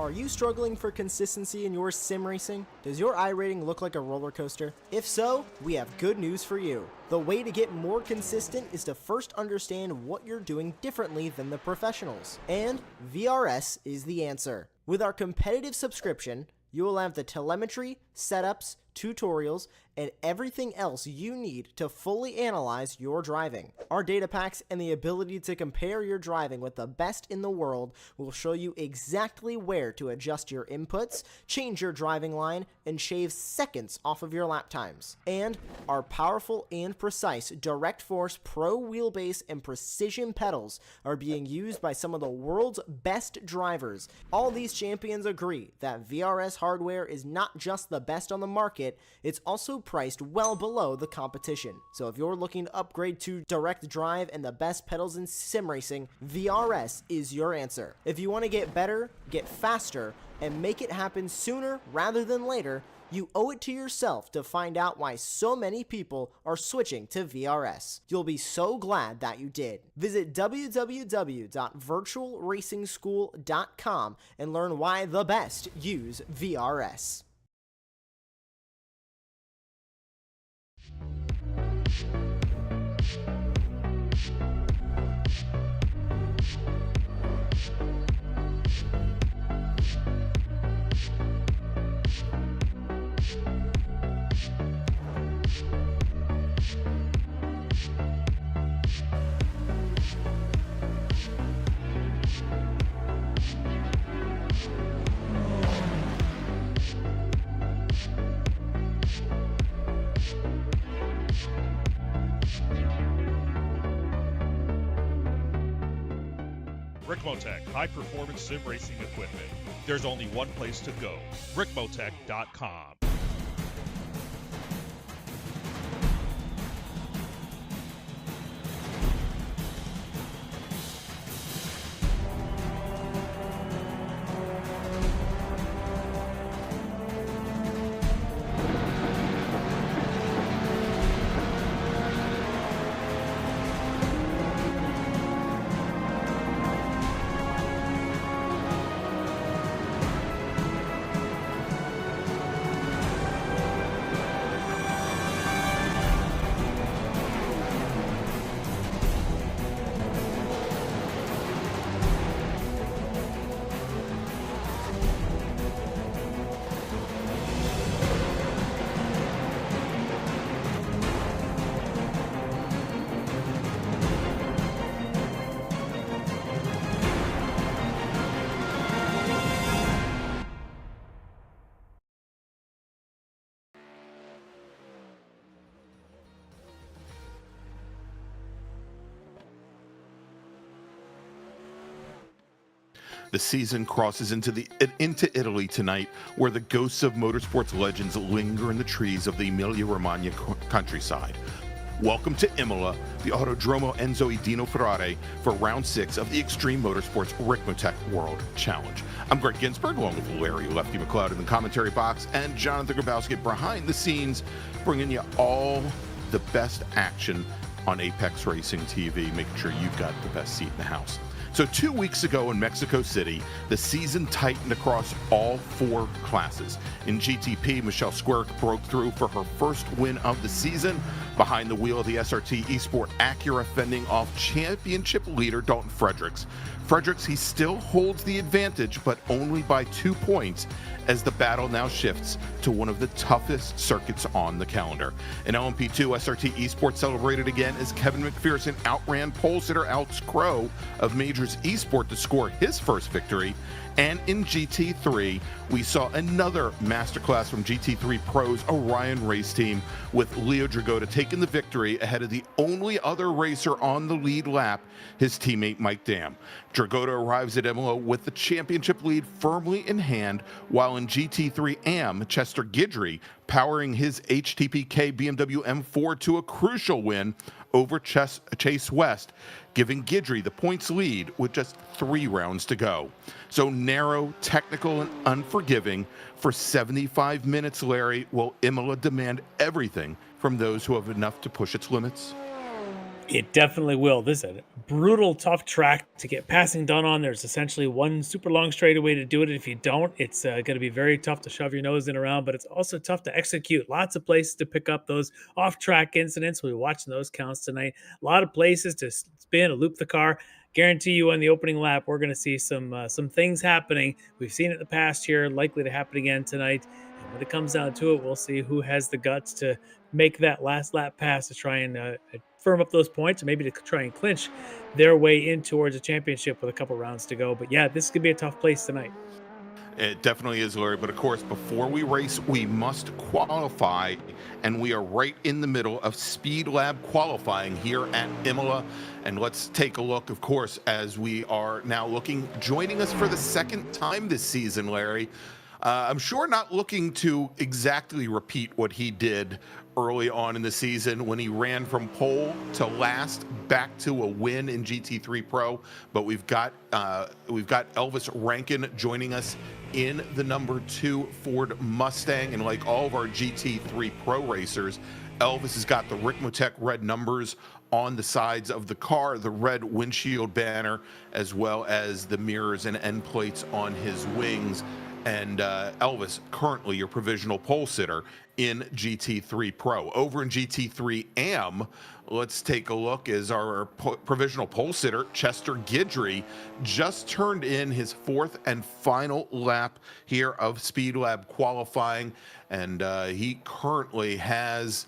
Are you struggling for consistency in your sim racing? Does your iRating look like a roller coaster? If so, we have good news for you. The way to get more consistent is to first understand what you're doing differently than the professionals. And VRS is the answer. With our competitive subscription, you will have the telemetry, setups, tutorials, and everything else you need to fully analyze your driving. Our data packs and the ability to compare your driving with the best in the world will show you exactly where to adjust your inputs, change your driving line, and shave seconds off of your lap times. And our powerful and precise Direct Force Pro wheelbase and precision pedals are being used by some of the world's best drivers. All these champions agree that VRS hardware is not just the best on the market, it's also priced well below the competition. So if you're looking to upgrade to direct drive and the best pedals in sim racing, VRS is your answer. If you want to get better, get faster, and make it happen sooner rather than later, you owe it to yourself to find out why so many people are switching to VRS. You'll be so glad that you did. Visit www.virtualracingschool.com and learn why the best use VRS. Ricmotech, high-performance sim racing equipment. There's only one place to go, Ricmotech.com. The season crosses into Italy tonight, where the ghosts of motorsports legends linger in the trees of the Emilia-Romagna countryside. Welcome to Imola, the Autodromo Enzo e Dino Ferrari, for round 6 of the Extreme Motorsports Ricmotech World Challenge. I'm Greg Ginsberg, along with Larry Lefty McLeod in the commentary box, and Jonathan Grabowski behind the scenes, bringing you all the best action on Apex Racing TV, making sure you've got the best seat in the house. So 2 weeks ago in Mexico City, the season tightened across all 4 classes. In GTP, Michelle Squirk broke through for her first win of the season behind the wheel of the SRT Esport Acura, fending off championship leader Dalton Fredericks. Fredericks, he still holds the advantage, but only by 2 points, as the battle now shifts to one of the toughest circuits on the calendar. In LMP2, SRT Esports celebrated again as Kevin McPherson outran pole sitter Alex Crow of Majors Esport to score his first victory. And in GT3, we saw another masterclass from GT3 Pro's Orion race team, with Leo Dragota taking the victory ahead of the only other racer on the lead lap, his teammate Mike Dam. Dragota arrives at Imola with the championship lead firmly in hand, while in GT3 AM, Chester Guidry powering his HTPK BMW M4 to a crucial win over Chase West, giving Guidry the points lead with just 3 rounds to go. So narrow, technical, and unforgiving for 75 minutes, Larry. Will Imola demand everything from those who have enough to push its limits? It definitely will. This is a brutal, tough track to get passing done on. There's essentially one super long straightaway to do it. If you don't, it's going to be very tough to shove your nose in around, but it's also tough to execute. Lots of places to pick up those off-track incidents. We'll be watching those counts tonight. A lot of places to spin or loop the car. Guarantee you on the opening lap, we're going to see some things happening. We've seen it in the past year, likely to happen again tonight. And when it comes down to it, we'll see who has the guts to make that last lap pass to try and firm up those points, or maybe to try and clinch their way in towards a championship with a couple rounds to go. But yeah, this could be a tough place tonight. It definitely is, Larry. But of course, before we race, we must qualify. And we are right in the middle of Speed Lab qualifying here at Imola. And let's take a look, of course, as we are now joining us for the second time this season, Larry. I'm sure not looking to exactly repeat what he did early on in the season when he ran from pole to last back to a win in GT3 Pro, but we've got Elvis Rankin joining us in the number 2 Ford Mustang, and like all of our GT3 Pro racers, Elvis has got the Ricmotech red numbers on the sides of the car, the red windshield banner, as well as the mirrors and end plates on his wings. And Elvis, currently your provisional pole sitter in GT3 Pro. Over in GT3 AM, let's take a look as our provisional pole sitter, Chester Guidry, just turned in his 4th and final lap here of Speed Lab qualifying. And he currently has,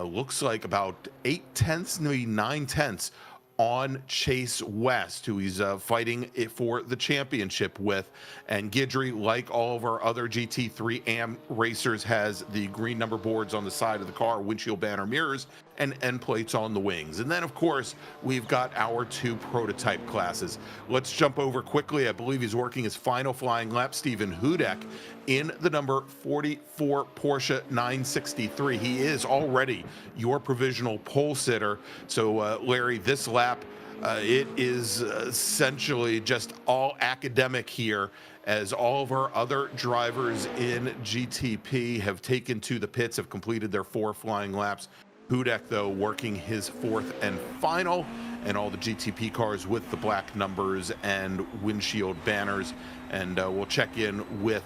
looks like about 8/10, maybe 9/10 on Chase West, who he's fighting it for the championship with. And Guidry, like all of our other GT3 AM racers, has the green number boards on the side of the car, windshield banner mirrors, and end plates on the wings. And then, of course, we've got our 2 prototype classes. Let's jump over quickly. I believe he's working his final flying lap, Stephen Hudek, in the number 44 Porsche 963. He is already your provisional pole sitter. So, Larry, this lap, it is essentially just all academic here, as all of our other drivers in GTP have taken to the pits, have completed their 4 flying laps. Hudek, though, working his 4th and final, and all the GTP cars with the black numbers and windshield banners. And we'll check in with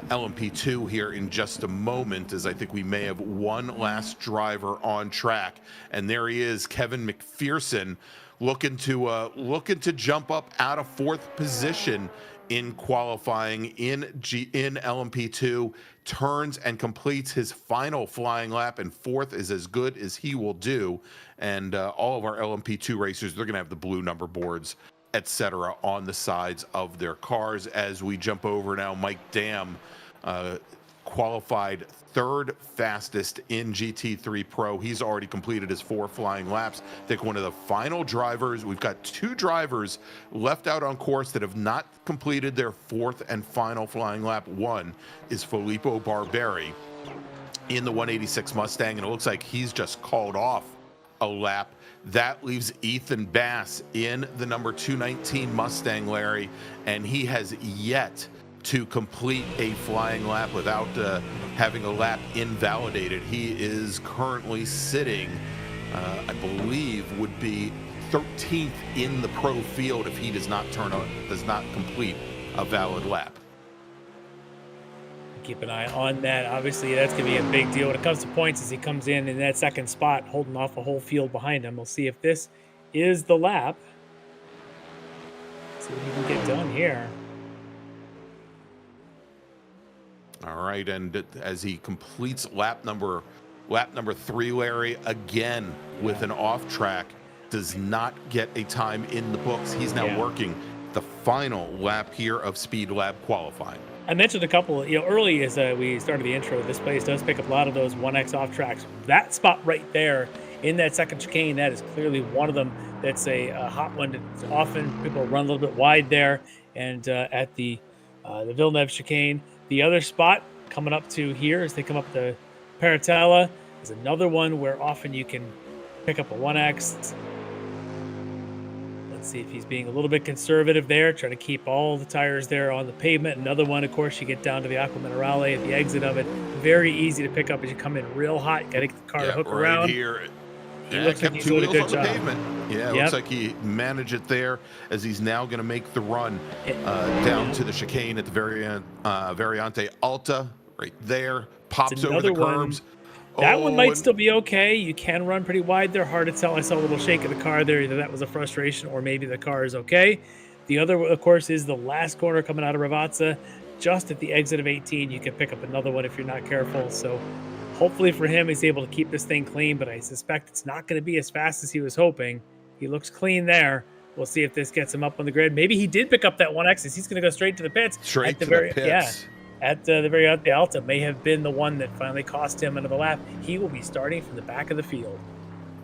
LMP2 here in just a moment, as I think we may have one last driver on track. And there he is, Kevin McPherson, looking to jump up out of 4th position in qualifying in LMP2, turns and completes his final flying lap, and 4th is as good as he will do. And all of our LMP2 racers, they're going to have the blue number boards, etc., on the sides of their cars. As we jump over now, Mike Dam qualified 3rd fastest in GT3 Pro. He's already completed his 4 flying laps. I think one of the final drivers, we've got 2 drivers left out on course that have not completed their 4th and final flying lap. One is Filippo Barberi in the 186 Mustang, and it looks like he's just called off a lap. That leaves Ethan Bass in the number 219 Mustang, Larry, and he has yet to complete a flying lap without having a lap invalidated. He is currently sitting, I believe, would be 13th in the pro field if he does not complete a valid lap. Keep an eye on that. Obviously, that's going to be a big deal when it comes to points, as he comes in that 2nd spot, holding off a whole field behind him. We'll see if this is the lap. See what he can get done here. All right, and as he completes lap number 3, Larry, again with an off track, does not get a time in the books. He's now working the final lap here of Speed Lab qualifying. I mentioned a couple, early as we started the intro, this place does pick up a lot of those 1X off tracks. That spot right there in that 2nd chicane, that is clearly one of them. That's a hot one. It's often people run a little bit wide there, and at the Villeneuve chicane. The other spot coming up to here as they come up the Paratella is another one where often you can pick up a 1X. Let's see if he's being a little bit conservative there, trying to keep all the tires there on the pavement. Another one, of course, you get down to the Aqua Minerale at the exit of it. Very easy to pick up as you come in real hot. Got to get the car to hook right around. Here. He looks like kept he's 2 doing a wheels good on the job. pavement. Yeah, it Yep. looks like he managed it there as he's now going to make the run down to the chicane at the Variante Alta right there. Pops over the another one. curbs. That one Oh, might and still be okay. You can run pretty wide. They're hard to tell. I saw a little shake of the car there. Either that was a frustration or maybe the car is okay. The other, of course, is the last corner coming out of Ravazza. Just at the exit of 18, you can pick up another one if you're not careful. So hopefully for him, he's able to keep this thing clean, but I suspect it's not going to be as fast as he was hoping. He looks clean there. We'll see if this gets him up on the grid. Maybe he did pick up that 1X. He's going to go straight to the pits. straight to the pits. At the very out, the Alta may have been the one that finally cost him another lap. He will be starting from the back of the field.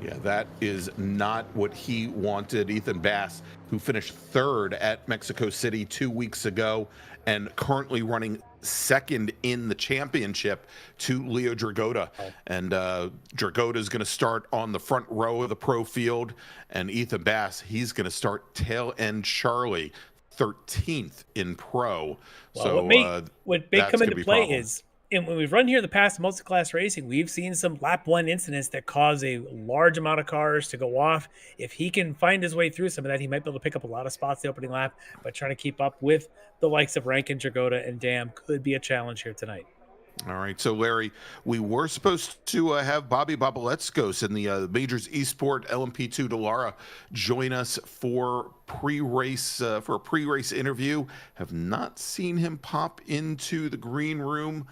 Yeah, that is not what he wanted. Ethan Bass, who finished third at Mexico City 2 weeks ago and currently running second in the championship to Leo Dragota. And Dragota is going to start on the front row of the pro field, and Ethan Bass, he's going to start tail end Charlie, 13th in pro. Well, So what may come into play problem. is, and when we've run here in the past, multi-class racing, we've seen some lap one incidents that cause a large amount of cars to go off. If he can find his way through some of that, he might be able to pick up a lot of spots the opening lap, but trying to keep up with the likes of Rankin, Dragota, and Dam could be a challenge here tonight. All right, so Larry, we were supposed to have Bobby Babaleskos in the Majors Esport LMP2 Dallara join us for a pre-race interview. Have not seen him pop into the green room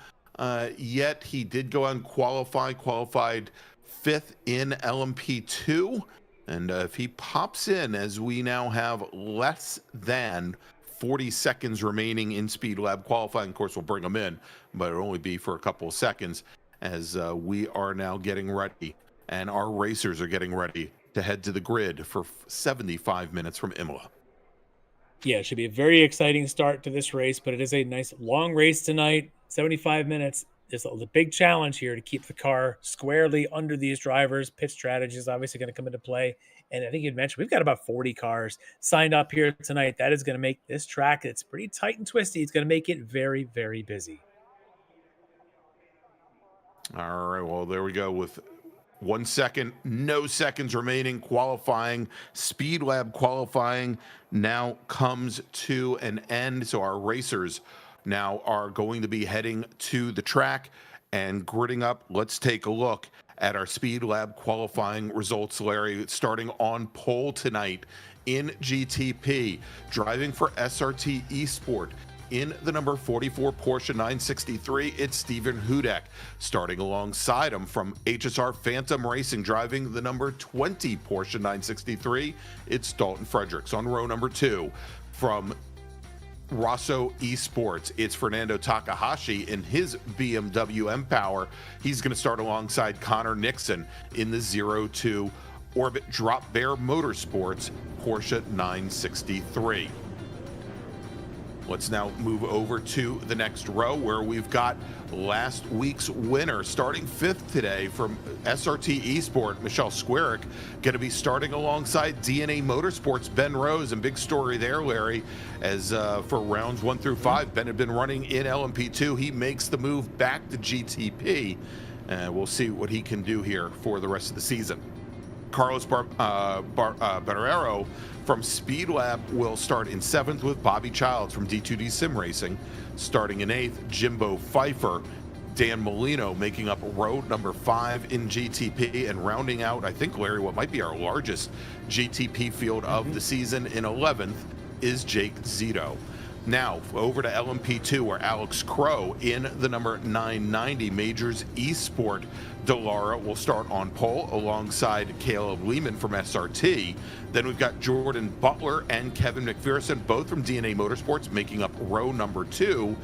yet. He did go on qualified fifth in LMP2, and if he pops in, as we now have less than 40 seconds remaining in Speed Lab qualifying. Of course, we'll bring them in, but it'll only be for a couple of seconds as we are now getting ready and our racers are getting ready to head to the grid for 75 minutes from Imola. Yeah, it should be a very exciting start to this race, but it is a nice long race tonight, 75 minutes. There's a big challenge here to keep the car squarely under these drivers. Pit strategy is obviously going to come into play. And I think you'd mentioned we've got about 40 cars signed up here tonight. That is going to make this track, it's pretty tight and twisty. It's going to make it very, very busy. All right, well, there we go with 1 second, no seconds remaining. Qualifying, Speed Lab qualifying now comes to an end. So our racers now are going to be heading to the track and gridding up. Let's take a look at our Speed Lab qualifying results, Larry. Starting on pole tonight in GTP, driving for SRT Esport in the number 44 Porsche 963, it's Stephen Hudek. Starting alongside him from HSR Phantom Racing, driving the number 20 Porsche 963, it's Dalton Fredericks. On row number 2 from Rosso Esports, it's Fernando Takahashi in his BMW M-Power. He's going to start alongside Connor Nixon in the 02 Orbit Drop Bear Motorsports Porsche 963. Let's now move over to the next row where we've got last week's winner starting 5th today from SRT Esport, Michelle Squarick, going to be starting alongside DNA Motorsports, Ben Rose. And big story there, Larry, as for rounds 1 through 5, Ben had been running in LMP2. He makes the move back to GTP, and we'll see what he can do here for the rest of the season. Carlos Barrero from Speed Lab will start in 7th with Bobby Childs from D2D Sim Racing. Starting in 8th, Jimbo Pfeiffer. Dan Molino making up row number 5 in GTP, and rounding out, I think, Larry, what might be our largest GTP field of the season in 11th is Jake Zito. Now, over to LMP2, where Alex Crow in the number 990 Majors Esport Dallara will start on pole alongside Caleb Lehman from SRT. Then we've got Jordan Butler and Kevin McPherson, both from DNA Motorsports, making up row number 2.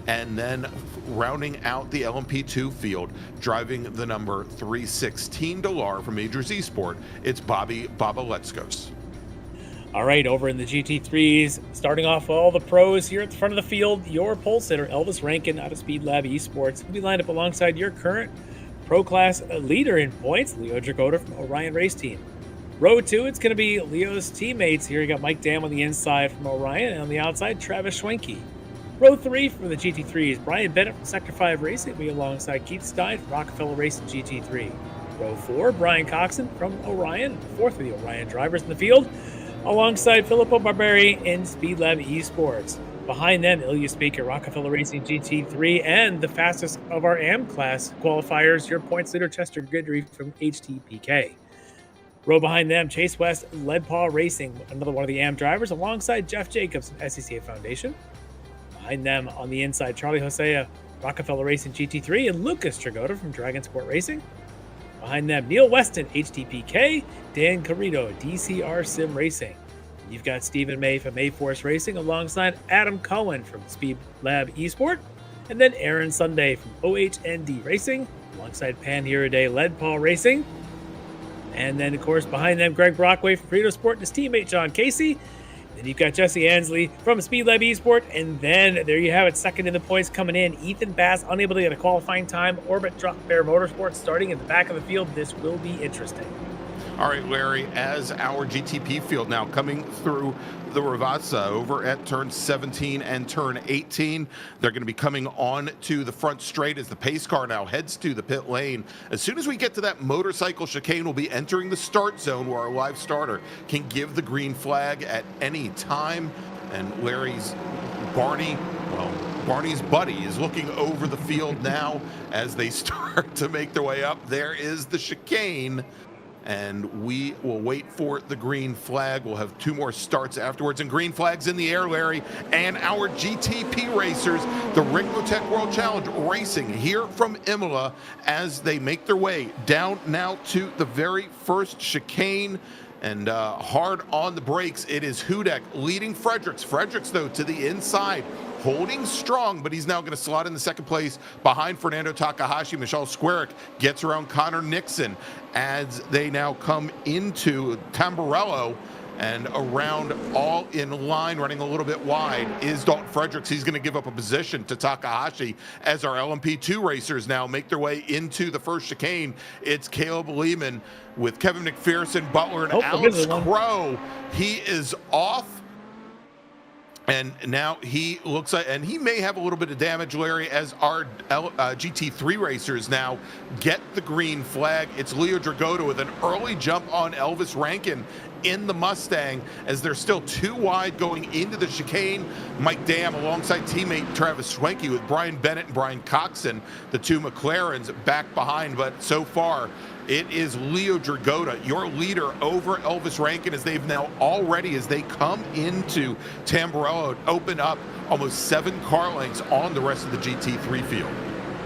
And then rounding out the LMP2 field, driving the number 316 Dallara from Majors Esport, it's Bobby Babaleskos. All right, over in the GT3s, starting off all the pros here at the front of the field, your pole sitter, Elvis Rankin out of Speed Lab Esports, will be lined up alongside your current pro class leader in points, Leo Dragota from Orion Race Team. Row 2, it's going to be Leo's teammates. Here you got Mike Dam on the inside from Orion, and on the outside, Travis Schwenke. Row 3 for the GT3s, Brian Bennett from Sector 5 Racing will be alongside Keith Stein from Rockefeller Racing GT3. Row 4, Brian Coxon from Orion, fourth of the Orion drivers in the field, alongside Filippo Barberi in Speedlab Esports. Behind them, Ilya Speaker, Rockefeller Racing GT3, and the fastest of our AM class qualifiers, your points leader Chester Guidry from HTPK. Row behind them, Chase West, Lead Paw Racing, another one of the AM drivers, alongside Jeff Jacobs from SCCA Foundation. Behind them on the inside, Charlie Hosea, Rockefeller Racing GT3, and Lucas Tragoda from Dragonsport Racing. Behind them, Neil Weston, HTPK, Dan Carrito, DCR Sim Racing. You've got Stephen May from A-Force Racing alongside Adam Cohen from Speed Lab Esport, and then Aaron Sunday from OHND Racing alongside Pan Hiraday Lead Paw Racing. And then, of course, behind them, Greg Brockway from Frito Sport and his teammate John Casey. Then you've got Jesse Ansley from Speed Lab Esport, and then there you have it, second in the points coming in. Ethan Bass unable to get a qualifying time. Orbit Drop Bear Motorsports starting in the back of the field. This will be interesting. All right, Larry, as our GTP field now coming through the Ravazza over at turn 17 and turn 18. They're going to be coming on to the front straight as the pace car now heads to the pit lane. As soon as we get to that motorcycle chicane, we'll be entering the start zone where our live starter can give the green flag at any time. And Larry's Barney's buddy is looking over the field now as they start to make their way up. There is the chicane. And we will wait for the green flag. We'll have two more starts afterwards, and green flags in the air, Larry. And our GTP racers, the Ricmotech World Challenge Racing here from Imola, as they make their way down now to the very first chicane. And hard on the brakes, it is Hudek leading Fredericks. Fredericks, though, to the inside, holding strong, but he's now going to slot in the second place behind Fernando Takahashi. Michelle Squarick gets around Connor Nixon as they now come into Tamburello, and around all in line, running a little bit wide, is Dalton Fredericks. He's going to give up a position to Takahashi as our LMP2 racers now make their way into the first chicane. It's Caleb Lehman with Kevin McPherson, Butler, and Alex Crow. He is off. And now he looks like, and he may have a little bit of damage, Larry, as our GT3 racers now get the green flag. It's Leo Dragotta with an early jump on Elvis Rankin in the Mustang as they're still too wide going into the chicane. Mike Dam alongside teammate Travis Schwenke with Brian Bennett and Brian Coxon, the two McLarens back behind. But so far, it is Leo Dragotta, your leader over Elvis Rankin, as they've now already, as they come into Tamburello, open up almost 7 car lengths on the rest of the GT3 field.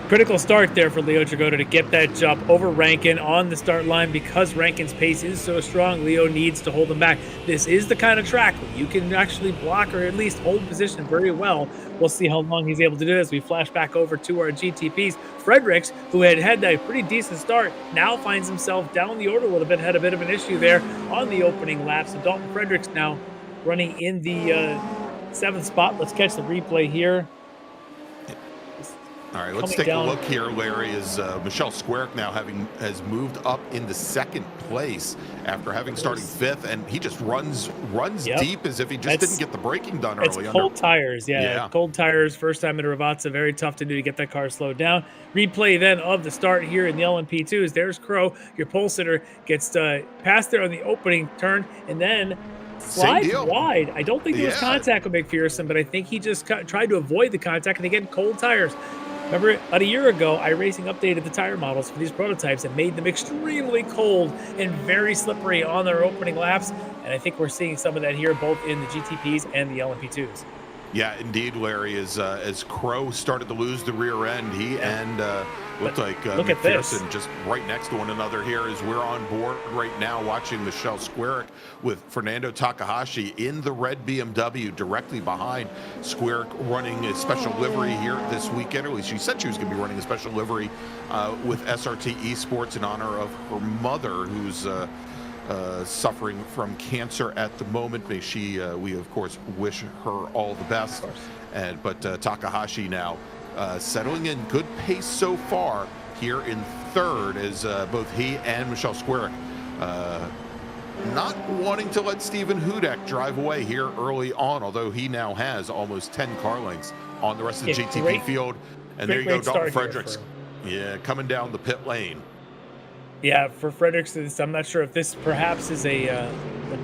Critical start there for Leo Dragotta to get that jump over Rankin on the start line. Because Rankin's pace is so strong, Leo needs to hold him back. This is the kind of track where you can actually block or at least hold position very well. We'll see how long he's able to do this. We flash back over to our GTPs. Fredericks, who had that pretty decent start, now finds himself down the order a little bit, had a bit of an issue there on the opening lap. So Dalton Fredericks now running in the 7th spot. Let's catch the replay here. All right, let's take a look here, Larry, as Michelle Squarick now has moved up into 2nd place after having started 5th, and he just runs deep as if he just didn't get the braking done early. It's cold tires, yeah. Cold tires, first time in Ravazza, very tough to do to get that car slowed down. Replay then of the start here in the LMP2s. There's Crow, your pole sitter, gets past there on the opening turn, and then slides wide. I don't think there was contact with McPherson, but I think he just tried to avoid the contact, and again, cold tires. Remember, about a year ago, iRacing updated the tire models for these prototypes and made them extremely cold and very slippery on their opening laps. And I think we're seeing some of that here, both in the GTPs and the LMP2s. Yeah, indeed, Larry. As Crow started to lose the rear end, he and looked like McPherson just right next to one another here as we're on board right now watching Michelle Squarick with Fernando Takahashi in the red BMW directly behind. Squarick running a special livery here this weekend. At least she said she was going to be running a special livery with SRT Esports in honor of her mother, who's suffering from cancer at the moment. May she, we of course wish her all the best. But Takahashi now settling in good pace so far here in 3rd, as both he and Michelle Squarick not wanting to let Stephen Hudek drive away here early on, although he now has almost 10 car lengths on the rest of the GTP field. And there you go, Dalton Fredericks, coming down the pit lane. Yeah, for Fredericks, I'm not sure if this perhaps is a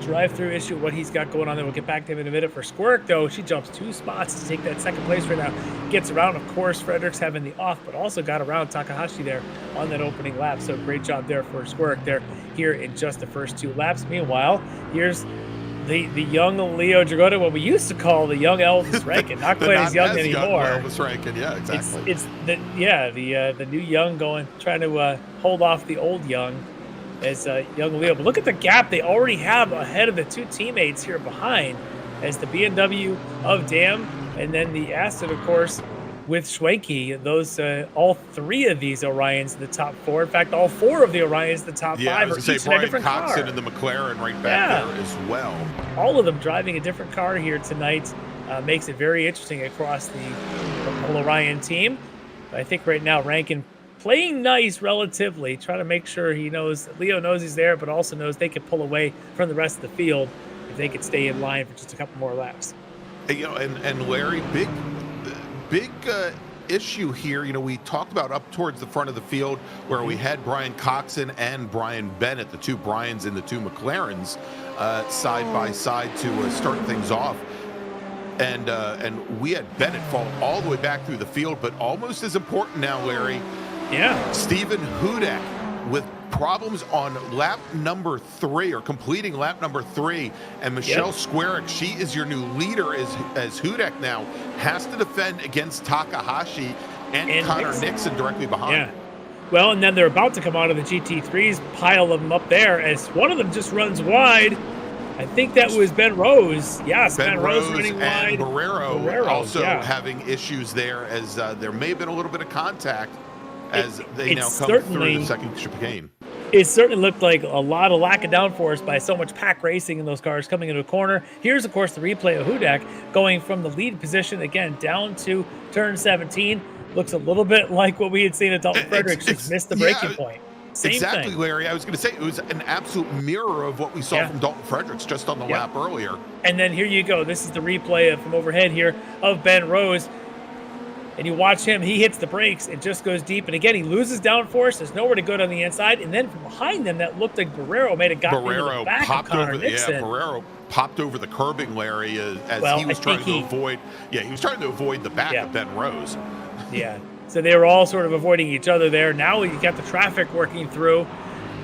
drive-through issue, what he's got going on there. We'll get back to him in a minute. For Squirk, though, she jumps 2 spots to take that second place right now. Gets around, of course, Fredericks having the off, but also got around Takahashi there on that opening lap. So great job there for Squirk there here in just the first 2 laps. Meanwhile, here's the young Leo Dragota, what we used to call the young Elvis Rankin. Not quite as young anymore. Elvis Rankin, yeah, exactly. It's the new young trying to hold off the old young as young Leo. But look at the gap they already have ahead of the 2 teammates here behind, as the BMW of Dam and then the Aston, of course, with Schwenke. Those all 3 of these Orions in the top 4. In fact, all 4 of the Orions in the top 5 are each in a different car. Coxon and the McLaren right back there as well. All of them driving a different car here tonight. Makes it very interesting across the whole Orion team. I think right now Rankin playing nice relatively, trying to make sure Leo knows he's there, but also knows they can pull away from the rest of the field if they could stay in line for just a couple more laps. And Larry, big issue here. We talked about up towards the front of the field where we had Brian Coxon and Brian Bennett, the 2 Bryans and the 2 McLarens, side by side to start things off. And we had Bennett fall all the way back through the field, but almost as important now, Larry. Yeah. Stephen Hudek with problems on lap number 3, or completing lap number 3, and Michelle Squarick, she is your new leader as Hudek now has to defend against Takahashi and Connor Nixon directly behind. Yeah. Well, and then they're about to come out of the GT3s, pile of them up there, as one of them just runs wide. I think that was Ben Rose. Yes, Ben Rose running wide. Barrero also having issues there, as there may have been a little bit of contact as they now come through the second chicane. It certainly looked like a lot of lack of downforce by so much pack racing in those cars coming into a corner. Here's, of course, the replay of Hudek going from the lead position, again, down to turn 17. Looks a little bit like what we had seen at Dalton Fredericks, just missed the breaking point. Same thing. Larry. I was going to say it was an absolute mirror of what we saw from Dalton Fredericks just on the lap earlier. And then here you go. This is the replay from overhead here of Ben Rose. And you watch him, he hits the brakes, it just goes deep. And again, he loses downforce. There's nowhere to go down the inside. And then from behind them, that looked like Barrero made a got into the back of Connor Nixon. Barrero popped over the curbing, Larry, as he was trying to avoid. Yeah, he was trying to avoid the back of Ben Rose. Yeah. So they were all sort of avoiding each other there. Now you got the traffic working through,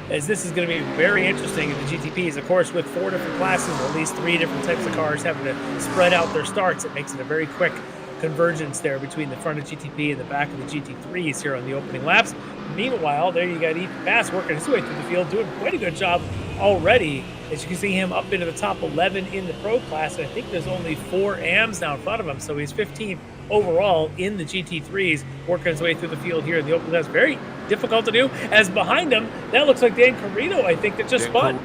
as this is going to be very interesting in the GTPs. Of course, with 4 different classes, or at least 3 different types of cars having to spread out their starts, it makes it a very quick convergence there between the front of GTP and the back of the GT3s here on the opening laps. Meanwhile, there you got Ethan Bass working his way through the field, doing quite a good job already. As you can see him up into the top 11 in the pro class. And I think there's only 4 AMs now in front of him, so he's 15th overall in the GT3s, working his way through the field here in the opening laps. Very difficult to do, as behind him, that looks like Dan Carrito, I think, that just spun.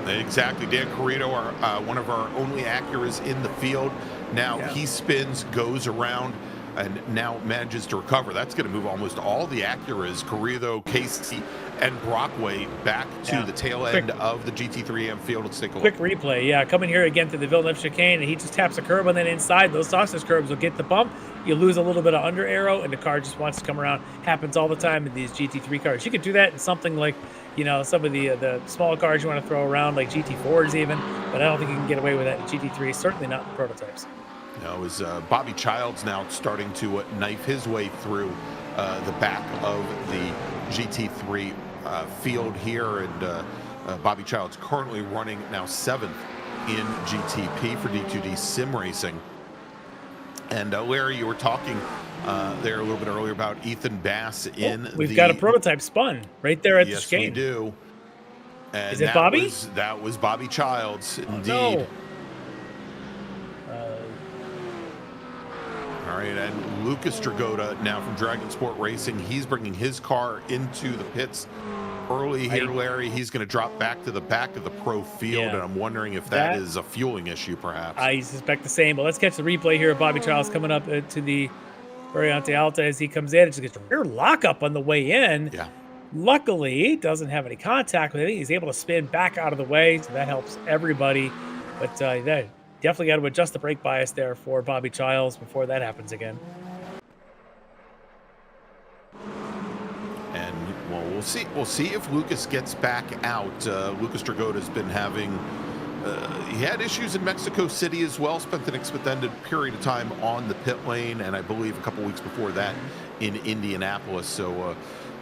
Exactly. Dan Carrito, one of our only Acuras in the field. Now he spins, goes around, and now manages to recover. That's going to move almost all the Acuras, Carrito, Casey, and Brockway, back to the tail end of the GT3M field. Let's take a look. Quick replay, coming here again through the Villeneuve chicane, and he just taps a curb on that inside. Those sausage curbs will get the bump. You lose a little bit of under aero, and the car just wants to come around. Happens all the time in these GT3 cars. You could do that in something like, some of the smaller cars you want to throw around, like GT4s even, but I don't think you can get away with that in GT3, certainly not in the prototypes. No, as Bobby Childs now starting to knife his way through the back of the GT3 field here, and Bobby Childs currently running now 7th in GTP for D2D Sim Racing. And Larry, you were talking there a little bit earlier about Ethan Bass We've got a prototype spun right there at the chicane. Yes, we do. And is it Bobby? That was Bobby Childs, indeed. No. All right, and Lucas Dragota now from Dragon Sport Racing, he's bringing his car into the pits early here, Larry. He's going to drop back to the back of the pro field, and I'm wondering if that is a fueling issue, perhaps. I suspect the same, but let's catch the replay here of Bobby Childs coming up to the Variante Alta as he comes in. It just gets a rear lockup on the way in. Yeah. Luckily, he doesn't have any contact with it. He's able to spin back out of the way, so that helps everybody. But that definitely got to adjust the brake bias there for Bobby Childs before that happens again. And, well, we'll see. We'll see if Lucas gets back out. Lucas Dragota's been having. He had issues in Mexico City as well. Spent an extended period of time on the pit lane, and I believe a couple weeks before that in Indianapolis. So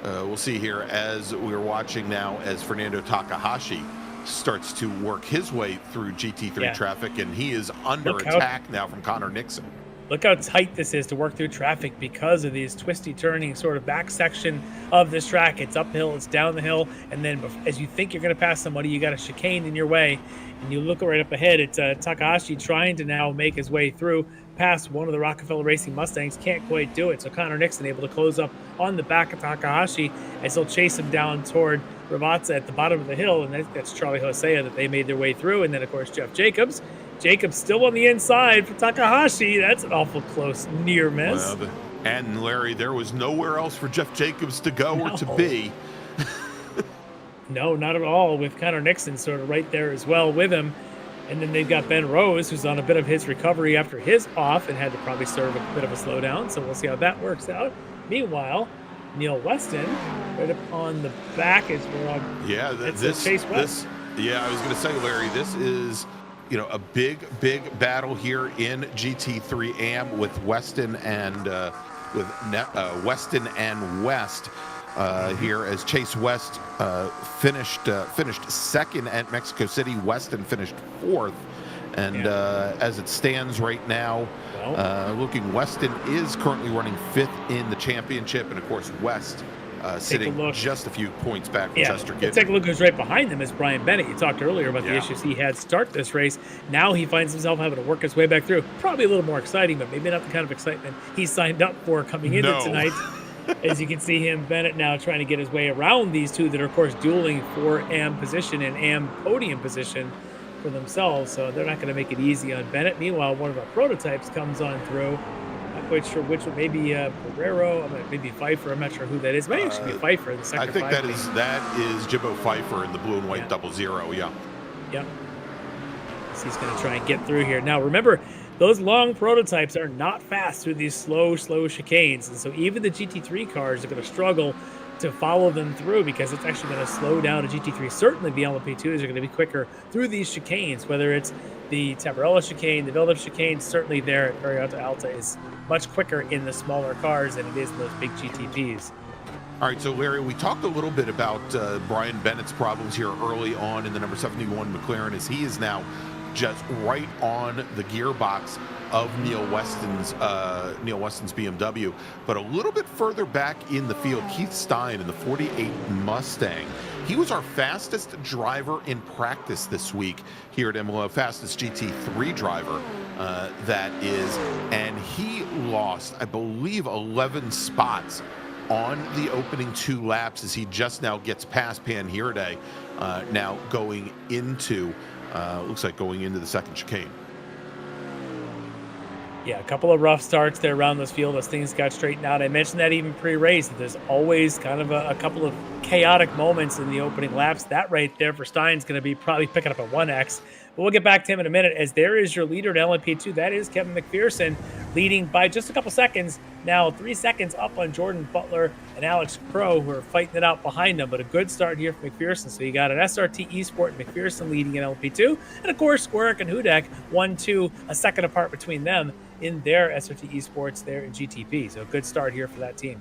we'll see here as we're watching now as Fernando Takahashi starts to work his way through GT3 traffic, and he is under attack now from Connor Nixon. Look how tight this is to work through traffic because of these twisty turning sort of back section of this track. It's uphill, it's down the hill, and then as you think you're going to pass somebody, you got a chicane in your way, and you look right up ahead. It's Takahashi trying to now make his way through past one of the Rockefeller Racing Mustangs. Can't quite do it, so Connor Nixon able to close up on the back of Takahashi as he'll chase him down toward Ravazza at the bottom of the hill, and that's Charlie Hosea that they made their way through, and then of course Jeff Jacobs still on the inside for Takahashi. That's an awful close near miss. Well, and Larry, there was nowhere else for Jeff Jacobs to go or to be. No, not at all, with Connor Nixon sort of right there as well with him. And then they've got Ben Rose, who's on a bit of his recovery after his off and had to probably serve a bit of a slowdown. So we'll see how that works out. Meanwhile, Neil Weston right up on the back is where Chase West. I was going to say, Larry, this is a big battle here in GT3 AM with Weston and West here as Chase West finished second at Mexico City. Weston finished fourth, and as it stands right now, looking Weston is currently running fifth in the championship, and of course West sitting just a few points back from Chester Gibbs. Take a look who's right behind them is Brian Bennett. You talked earlier about the issues he had to start this race. Now he finds himself having to work his way back through. Probably a little more exciting, but maybe not the kind of excitement he signed up for coming into tonight. As you can see him, Bennett now trying to get his way around these two that are, of course, dueling for AM position and AM podium position for themselves. So they're not going to make it easy on Bennett. Meanwhile, one of our prototypes comes on through. Not quite sure which one. Maybe Pereiro, maybe Pfeiffer. I'm not sure who that is. Maybe it should be Pfeiffer in the sector. I think that is Jimbo Pfeiffer in the blue and white 00. Yeah. Yep. So he's going to try and get through here. Now, remember, those long prototypes are not fast through these slow chicanes. And so even the GT3 cars are going to struggle to follow them through because it's actually going to slow down a GT3. Certainly the LMP2s are going to be quicker through these chicanes, whether it's the Tabarella chicane, the Villeneuve chicane. Certainly there at Varianta Alta is much quicker in the smaller cars than it is in those big GTPs. All right, so Larry, we talked a little bit about Brian Bennett's problems here early on in the number 71 McLaren, as he is now just right on the gearbox of Neil Weston's BMW. But a little bit further back in the field, Keith Stein in the 48 Mustang. He was our fastest driver in practice this week here at Imola, fastest GT3 driver that is, and he lost, I believe, 11 spots on the opening 2 laps as he just now gets past Pan Hirde, now going into looks like going into the second chicane. Yeah, a couple of rough starts there around this field as things got straightened out. I mentioned that even pre-race, that there's always kind of a couple of chaotic moments in the opening laps. That right there for Stein's going to be probably picking up a 1X. But we'll get back to him in a minute, as there is your leader at LMP2. That is Kevin McPherson, leading by just a couple seconds. Now 3 seconds up on Jordan Butler and Alex Crow, who are fighting it out behind them. But a good start here for McPherson. So you got an SRT Esport and McPherson leading in LMP2. And of course, Squarick and Hudak, 1-2, a second apart between them in their SRT Esports there in GTP. So a good start here for that team.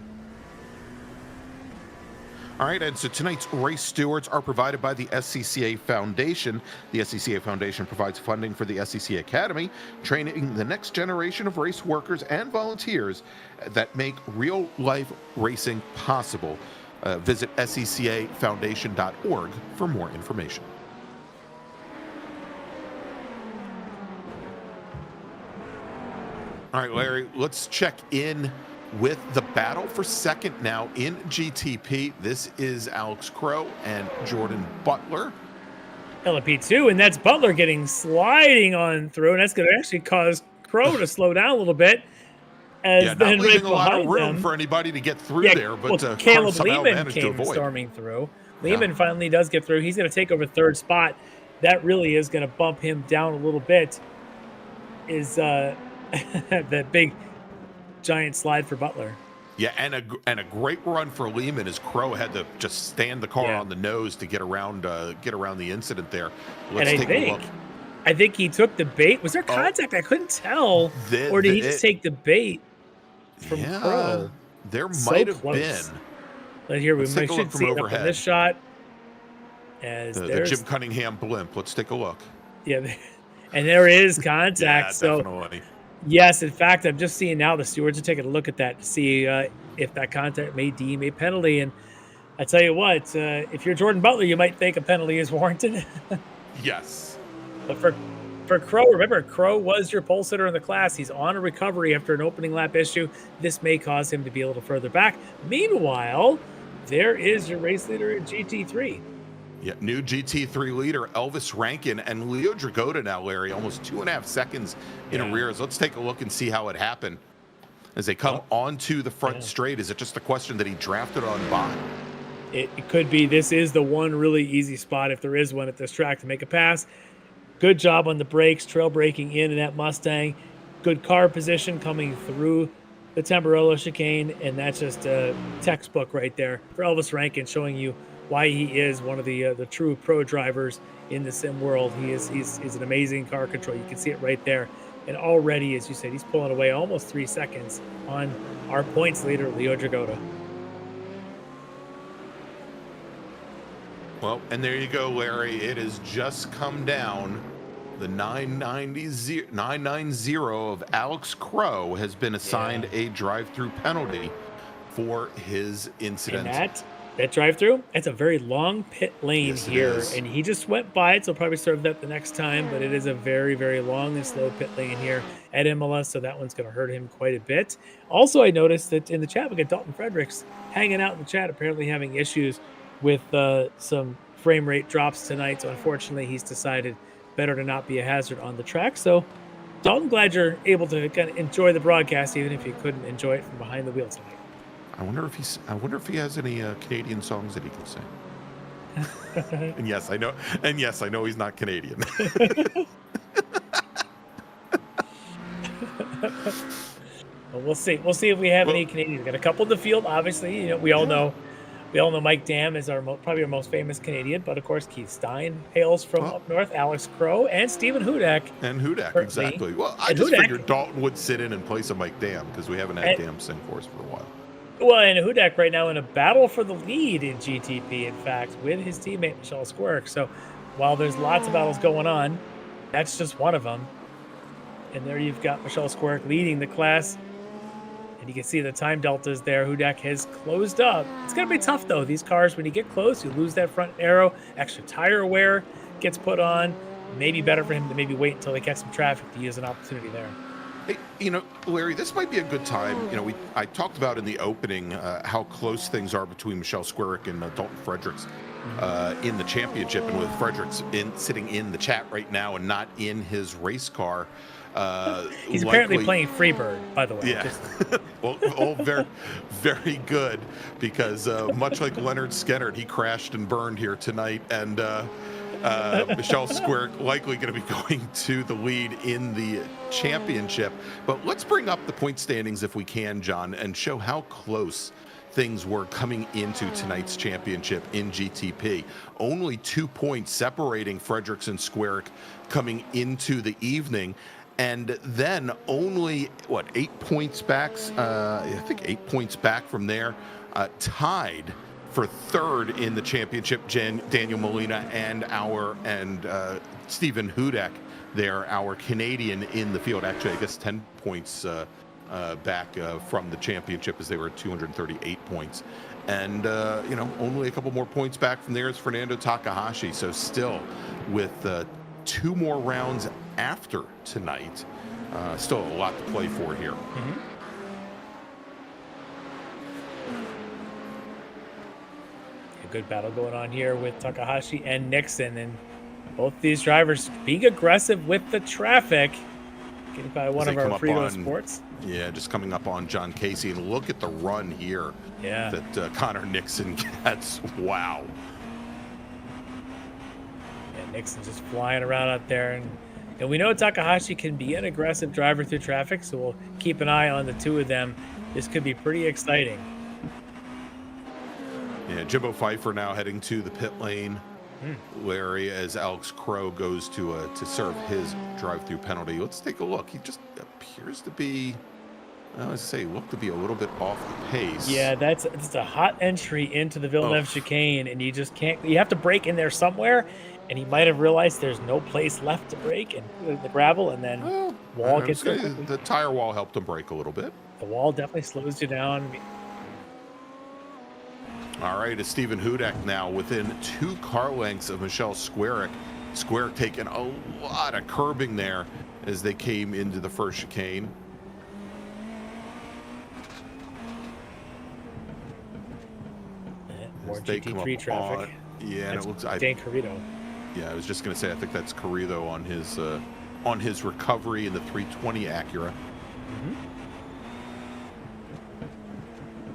All right, and so tonight's race stewards are provided by the SCCA Foundation. The SCCA Foundation provides funding for the SCCA Academy, training the next generation of race workers and volunteers that make real-life racing possible. Visit sccafoundation.org for more information. All right, Larry, let's check in with the battle for second now in GTP. This is Alex Crow and Jordan Butler. LMP2, and that's Butler sliding on through, and that's going to actually cause Crow to slow down a little bit. Not leaving a lot of room for anybody to get through there, but Caleb somehow Lehman managed to avoid. Storming through. Lehman finally does get through. He's going to take over third spot. That really is going to bump him down a little bit. Is that big giant slide for Butler. Yeah, and a great run for Lehman as Crow had to just stand the car on the nose to get around the incident there. Let's take a look. I think he took the bait. Was there contact? I couldn't tell. Or did he just take the bait from Crow? There might have been. But here we should see it up in this shot. As the Jim Cunningham blimp. Let's take a look. Yeah, and there is contact. Yeah, so definitely. yes, in fact, I'm just seeing now the stewards are taking a look at that to see if that contact may deem a penalty. And I tell you what, if you're Jordan Butler, you might think a penalty is warranted. Yes. But for Crow, remember, Crow was your pole sitter in the class. He's on a recovery after an opening lap issue. This may cause him to be a little further back. Meanwhile, there is your race leader in GT3. Yeah, new GT3 leader, Elvis Rankin, and Leo Dragota now, Larry, almost 2.5 seconds in arrears. Let's take a look and see how it happened. As they come onto the front straight, is it just a question that he drafted on by? It could be. This is the one really easy spot, if there is one at this track, to make a pass. Good job on the brakes, trail braking in that Mustang. Good car position coming through the Tamburello chicane, and that's just a textbook right there for Elvis Rankin, showing you why he is one of the true pro drivers in the sim world. He's an amazing car control. You can see it right there. And already, as you said, he's pulling away almost 3 seconds on our points leader, Leo Dragota. Well, and there you go, Larry. It has just come down. The 990 of Alex Crow has been assigned a drive-through penalty for his incident. And that drive-through, it's a very long pit lane here, and he just went by it, so he'll probably serve that the next time, but it is a very, very long and slow pit lane here at Imola, so that one's going to hurt him quite a bit. Also, I noticed that in the chat, we got Dalton Fredericks hanging out in the chat, apparently having issues with some frame rate drops tonight, so unfortunately he's decided better to not be a hazard on the track. So, Dalton, glad you're able to kind of enjoy the broadcast, even if you couldn't enjoy it from behind the wheel tonight. I wonder if he has any Canadian songs that he can sing. And yes, I know he's not Canadian. Well, we'll see. We'll see if we have any Canadians. We've got a couple in the field, obviously. You know, we all know Mike Dam is probably our most famous Canadian, but of course Keith Stein hails from up north, Alex Crow, and Stephen Hudak. And Hudak, exactly. Well, I just figured Dalton would sit in place of Mike Dam because we haven't had Dam sing for us for a while. Well, and Hudak right now in a battle for the lead in GTP, in fact, with his teammate Michelle Squirk. So while there's lots of battles going on, that's just one of them. And there you've got Michelle Squirk leading the class. And you can see the time deltas there. Hudak has closed up. It's going to be tough, though. These cars, when you get close, you lose that front arrow. Extra tire wear gets put on. Maybe better for him to maybe wait until they catch some traffic to use an opportunity there. Hey, Larry, this might be a good time. I talked about in the opening how close things are between Michelle Squirk and Dalton Fredericks in the championship, and with Fredericks sitting in the chat right now and not in his race car. He's apparently playing Freebird, by the way. Yeah. well, very, very good, because much like Leonard Skennard, he crashed and burned here tonight, and Michelle Squirk likely going to be going to the lead in the championship. But let's bring up the point standings if we can, John, and show how close things were coming into tonight's championship in GTP. Only 2 points separating Fredericks and Squirk coming into the evening. And then only, 8 points back? I think 8 points back from there, tied for third in the championship, Daniel Molina and Stephen Hudak there, our Canadian in the field. Actually, I guess 10 points back from the championship, as they were at 238 points. And, only a couple more points back from there is Fernando Takahashi. So still with 2 more rounds after tonight, still a lot to play for here. Mm-hmm. A good battle going on here with Takahashi and Nixon, and both these drivers being aggressive with the traffic. Getting by one of our Frito Sports. Yeah, just coming up on John Casey, and look at the run here that Connor Nixon gets. Wow. Yeah, Nixon just flying around out there, and And we know Takahashi can be an aggressive driver through traffic, so we'll keep an eye on the two of them. This could be pretty exciting. Yeah, Jimbo Pfeiffer now heading to the pit lane. Larry, as Alex Crow goes to serve his drive-through penalty. Let's take a look. He just appears to be, look to be a little bit off the pace. Yeah, that's a hot entry into the Villeneuve chicane, and you just can't. You have to brake in there somewhere, and he might have realized there's no place left to brake and the gravel, and then wall gets there. The tire wall helped him brake a little bit. The wall definitely slows you down. All right, it's Stephen Hudek now within 2 car lengths of Michelle Squarick. Squarick taking a lot of curbing there as they came into the first chicane. More GT3 traffic. Yeah, and it looks like Dan Carrito. Yeah, I was just going to say, I think that's Carrito on his recovery in the 320 Acura.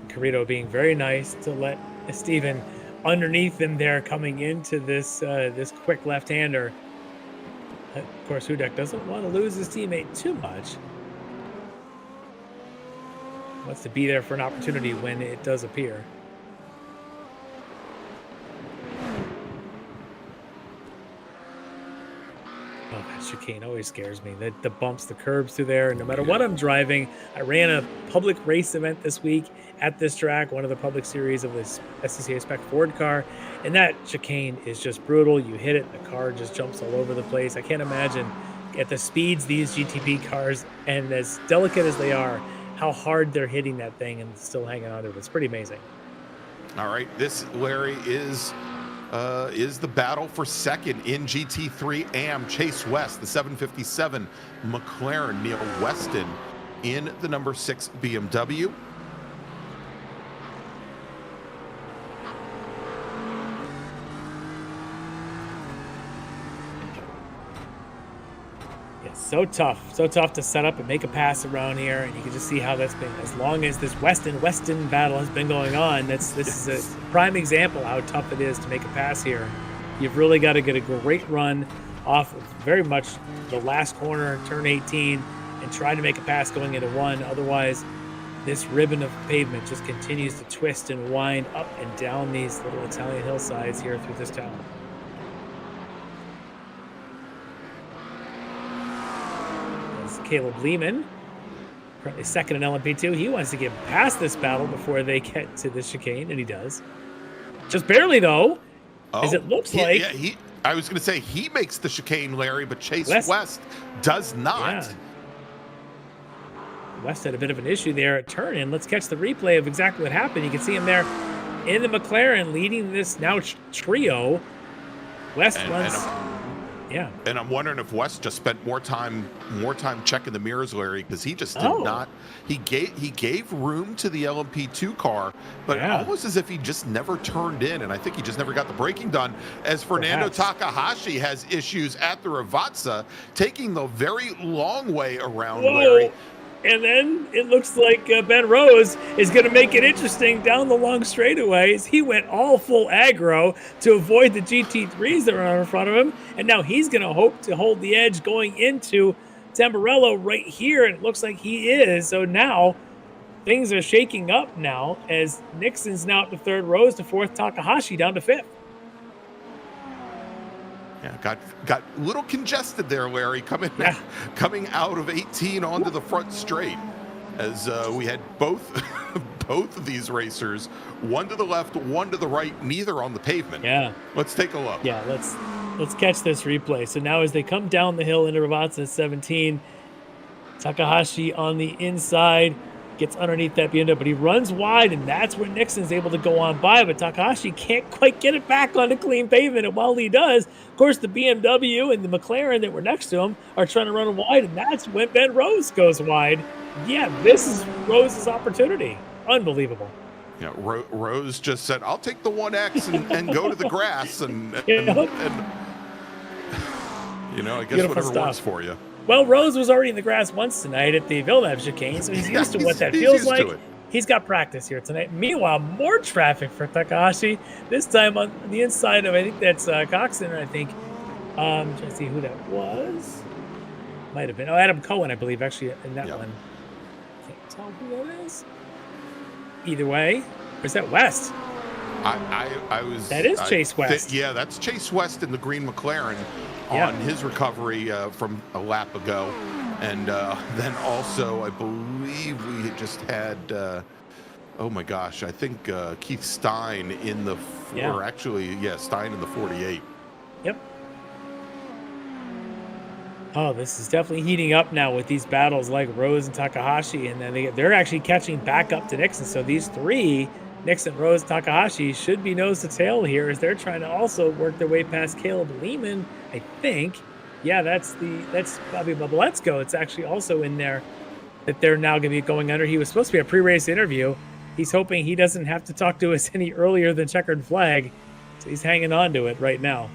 Carrito being very nice to let Steven underneath him there coming into this this quick left-hander. Of course, Hudek doesn't want to lose his teammate too much. Wants to be there for an opportunity when it does appear. Oh, that chicane always scares me. The bumps, the curbs through there. No matter what I'm driving, I ran a public race event this week at this track, one of the public series of this SCCA Spec Ford car, and that chicane is just brutal. You hit it, the car just jumps all over the place. I can't imagine at the speeds these GTP cars, and as delicate as they are, how hard they're hitting that thing and still hanging on to it. It's pretty amazing. All right, this, Larry, is the battle for second in GT3 AM. Chase West, the 757 McLaren. Neil Weston in the number 6 BMW. So tough to set up and make a pass around here, and you can just see how that's been. As long as this Weston battle has been going on, this is a prime example how tough it is to make a pass here. You've really got to get a great run off of very much the last corner, turn 18, and try to make a pass going into 1. Otherwise, this ribbon of pavement just continues to twist and wind up and down these little Italian hillsides here through this town. Caleb Lehman, currently second in LMP2. He wants to get past this battle before they get to the chicane, and he does. Just barely, though, as it looks like. Yeah, I was going to say he makes the chicane, Larry, but Chase West does not. Yeah. West had a bit of an issue there at turn in. Let's catch the replay of exactly what happened. You can see him there in the McLaren leading this now trio. West runs... Yeah, and I'm wondering if West just spent more time checking the mirrors, Larry, because he just did not. He gave room to the LMP2 car, but almost as if he just never turned in, and I think he just never got the braking done. As Fernando Takahashi has issues at the Ravazza, taking the very long way around, Larry. And then it looks like Ben Rose is going to make it interesting down the long straightaways. He went all full aggro to avoid the GT3s that were in front of him. And now he's going to hope to hold the edge going into Tamburello right here. And it looks like he is. So now things are shaking up now as Nixon's now up to 3rd, Rose to 4th, Takahashi down to 5th. Yeah, got a little congested there, Larry, coming out of 18 onto the front straight, as we had both of these racers, one to the left, one to the right, neither on the pavement. Yeah. Let's take a look. Yeah, let's catch this replay. So now as they come down the hill into Ravazza 17, Takahashi on the inside gets underneath that BMW, but he runs wide, and that's where Nixon's able to go on by, but Takahashi can't quite get it back onto clean pavement, and while he does, of course, the BMW and the McLaren that were next to him are trying to run wide, and that's when Ben Rose goes wide. Yeah, this is Rose's opportunity. Unbelievable. Yeah, Rose just said, I'll take the 1X and go to the grass, and I guess whatever works for you. Well, Rose was already in the grass once tonight at the Villeneuve chicane, so he's used to what that feels like. He's got practice here tonight. Meanwhile, more traffic for Takahashi, this time on the inside of, I think that's Coxon, I think. Trying to see who that was. Might have been. Oh, Adam Cohen, I believe, actually, in that Yep. one. Can't tell who that is. Either way, or is that West? I was. That is Chase West. Yeah, that's Chase West in the green McLaren Yeah. on his recovery from a lap ago, and then also I believe we had just had. Oh my gosh, I think Keith Stein in the Stein in the 48. Yep. Oh, this is definitely heating up now with these battles like Rose and Takahashi, and then they're actually catching back up to Nixon. So these three, Nixon, Rose, Takahashi, should be nose to tail here as they're trying to also work their way past Caleb Lehman, I think. Yeah, that's Bobby Bubletsko. It's actually also in there that they're now going to be going under. He was supposed to be a pre-race interview. He's hoping he doesn't have to talk to us any earlier than checkered flag, so he's hanging on to it right now.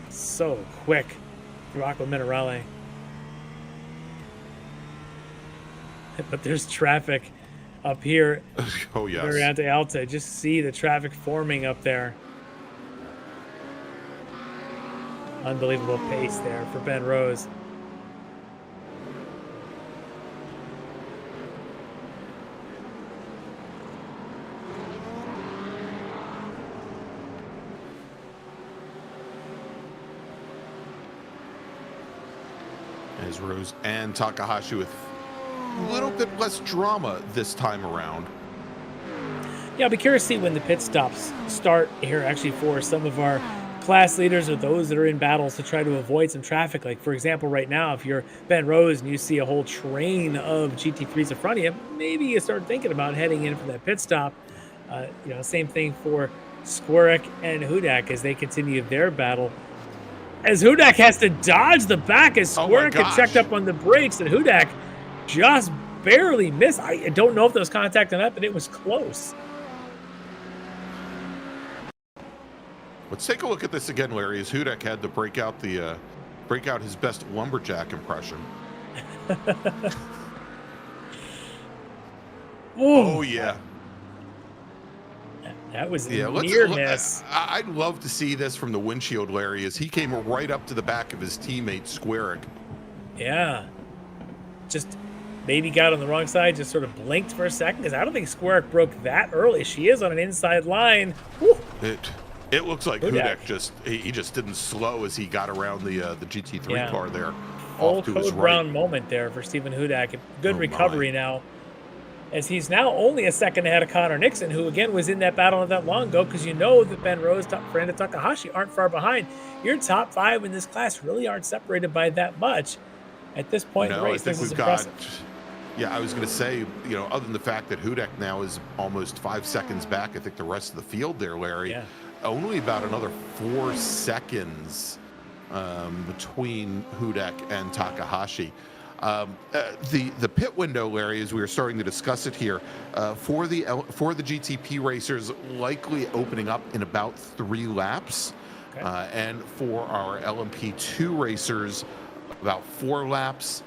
So quick through Aqua Minerale. But there's traffic up here. Oh, yes. Variante Alta. Just see the traffic forming up there. Unbelievable pace there for Ben Rose. As Rose and Takahashi with a little bit less drama this time around. Yeah, I'll be curious to see when the pit stops start here actually for some of our class leaders or those that are in battles to try to avoid some traffic. Like, for example, right now, if you're Ben Rose and you see a whole train of GT3s in front of you, maybe you start thinking about heading in for that pit stop. Same thing for Squirek and Hudak as they continue their battle. As Hudak has to dodge the back as Squirek had checked up on the brakes, and Hudak just barely missed. I don't know if there was contact on that, but it was close. Let's take a look at this again, Larry, as Hudak had to break out his best lumberjack impression. Oh yeah. That was a near miss. I'd love to see this from the windshield, Larry, as he came right up to the back of his teammate Squirek. Yeah. Just maybe got on the wrong side, just sort of blinked for a second, because I don't think Squirek broke that early. She is on an inside line. Woo. It looks like Hudak just didn't slow as he got around the GT3 car there. Full Code Brown moment there for Stephen Hudak. Good recovery now, as he's now only a second ahead of Connor Nixon, who again was in that battle not that long ago, because you know that Ben Rose, Fernando Takahashi aren't far behind. Your top five in this class really aren't separated by that much at this point in the race. I think we've got. Yeah, I was going to say, other than the fact that Hudak now is almost 5 seconds back, I think the rest of the field there, Larry, only about another 4 seconds between Hudak and Takahashi. The pit window, Larry, as we were starting to discuss it here, for the GTP racers, likely opening up in about 3 laps, and for our LMP2 racers, about 4 laps.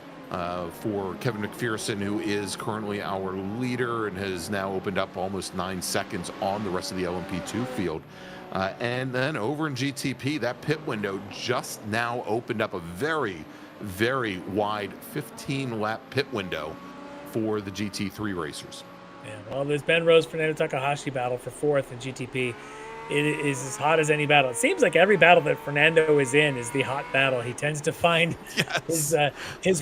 For Kevin McPherson, who is currently our leader and has now opened up almost 9 seconds on the rest of the LMP2 field. And then over in GTP, that pit window just now opened up a very, very wide 15-lap pit window for the GT3 racers. Yeah, well, this Ben Rose Fernando Takahashi battle for 4th in GTP. It is as hot as any battle. It seems like every battle that Fernando is in is the hot battle. He tends to find his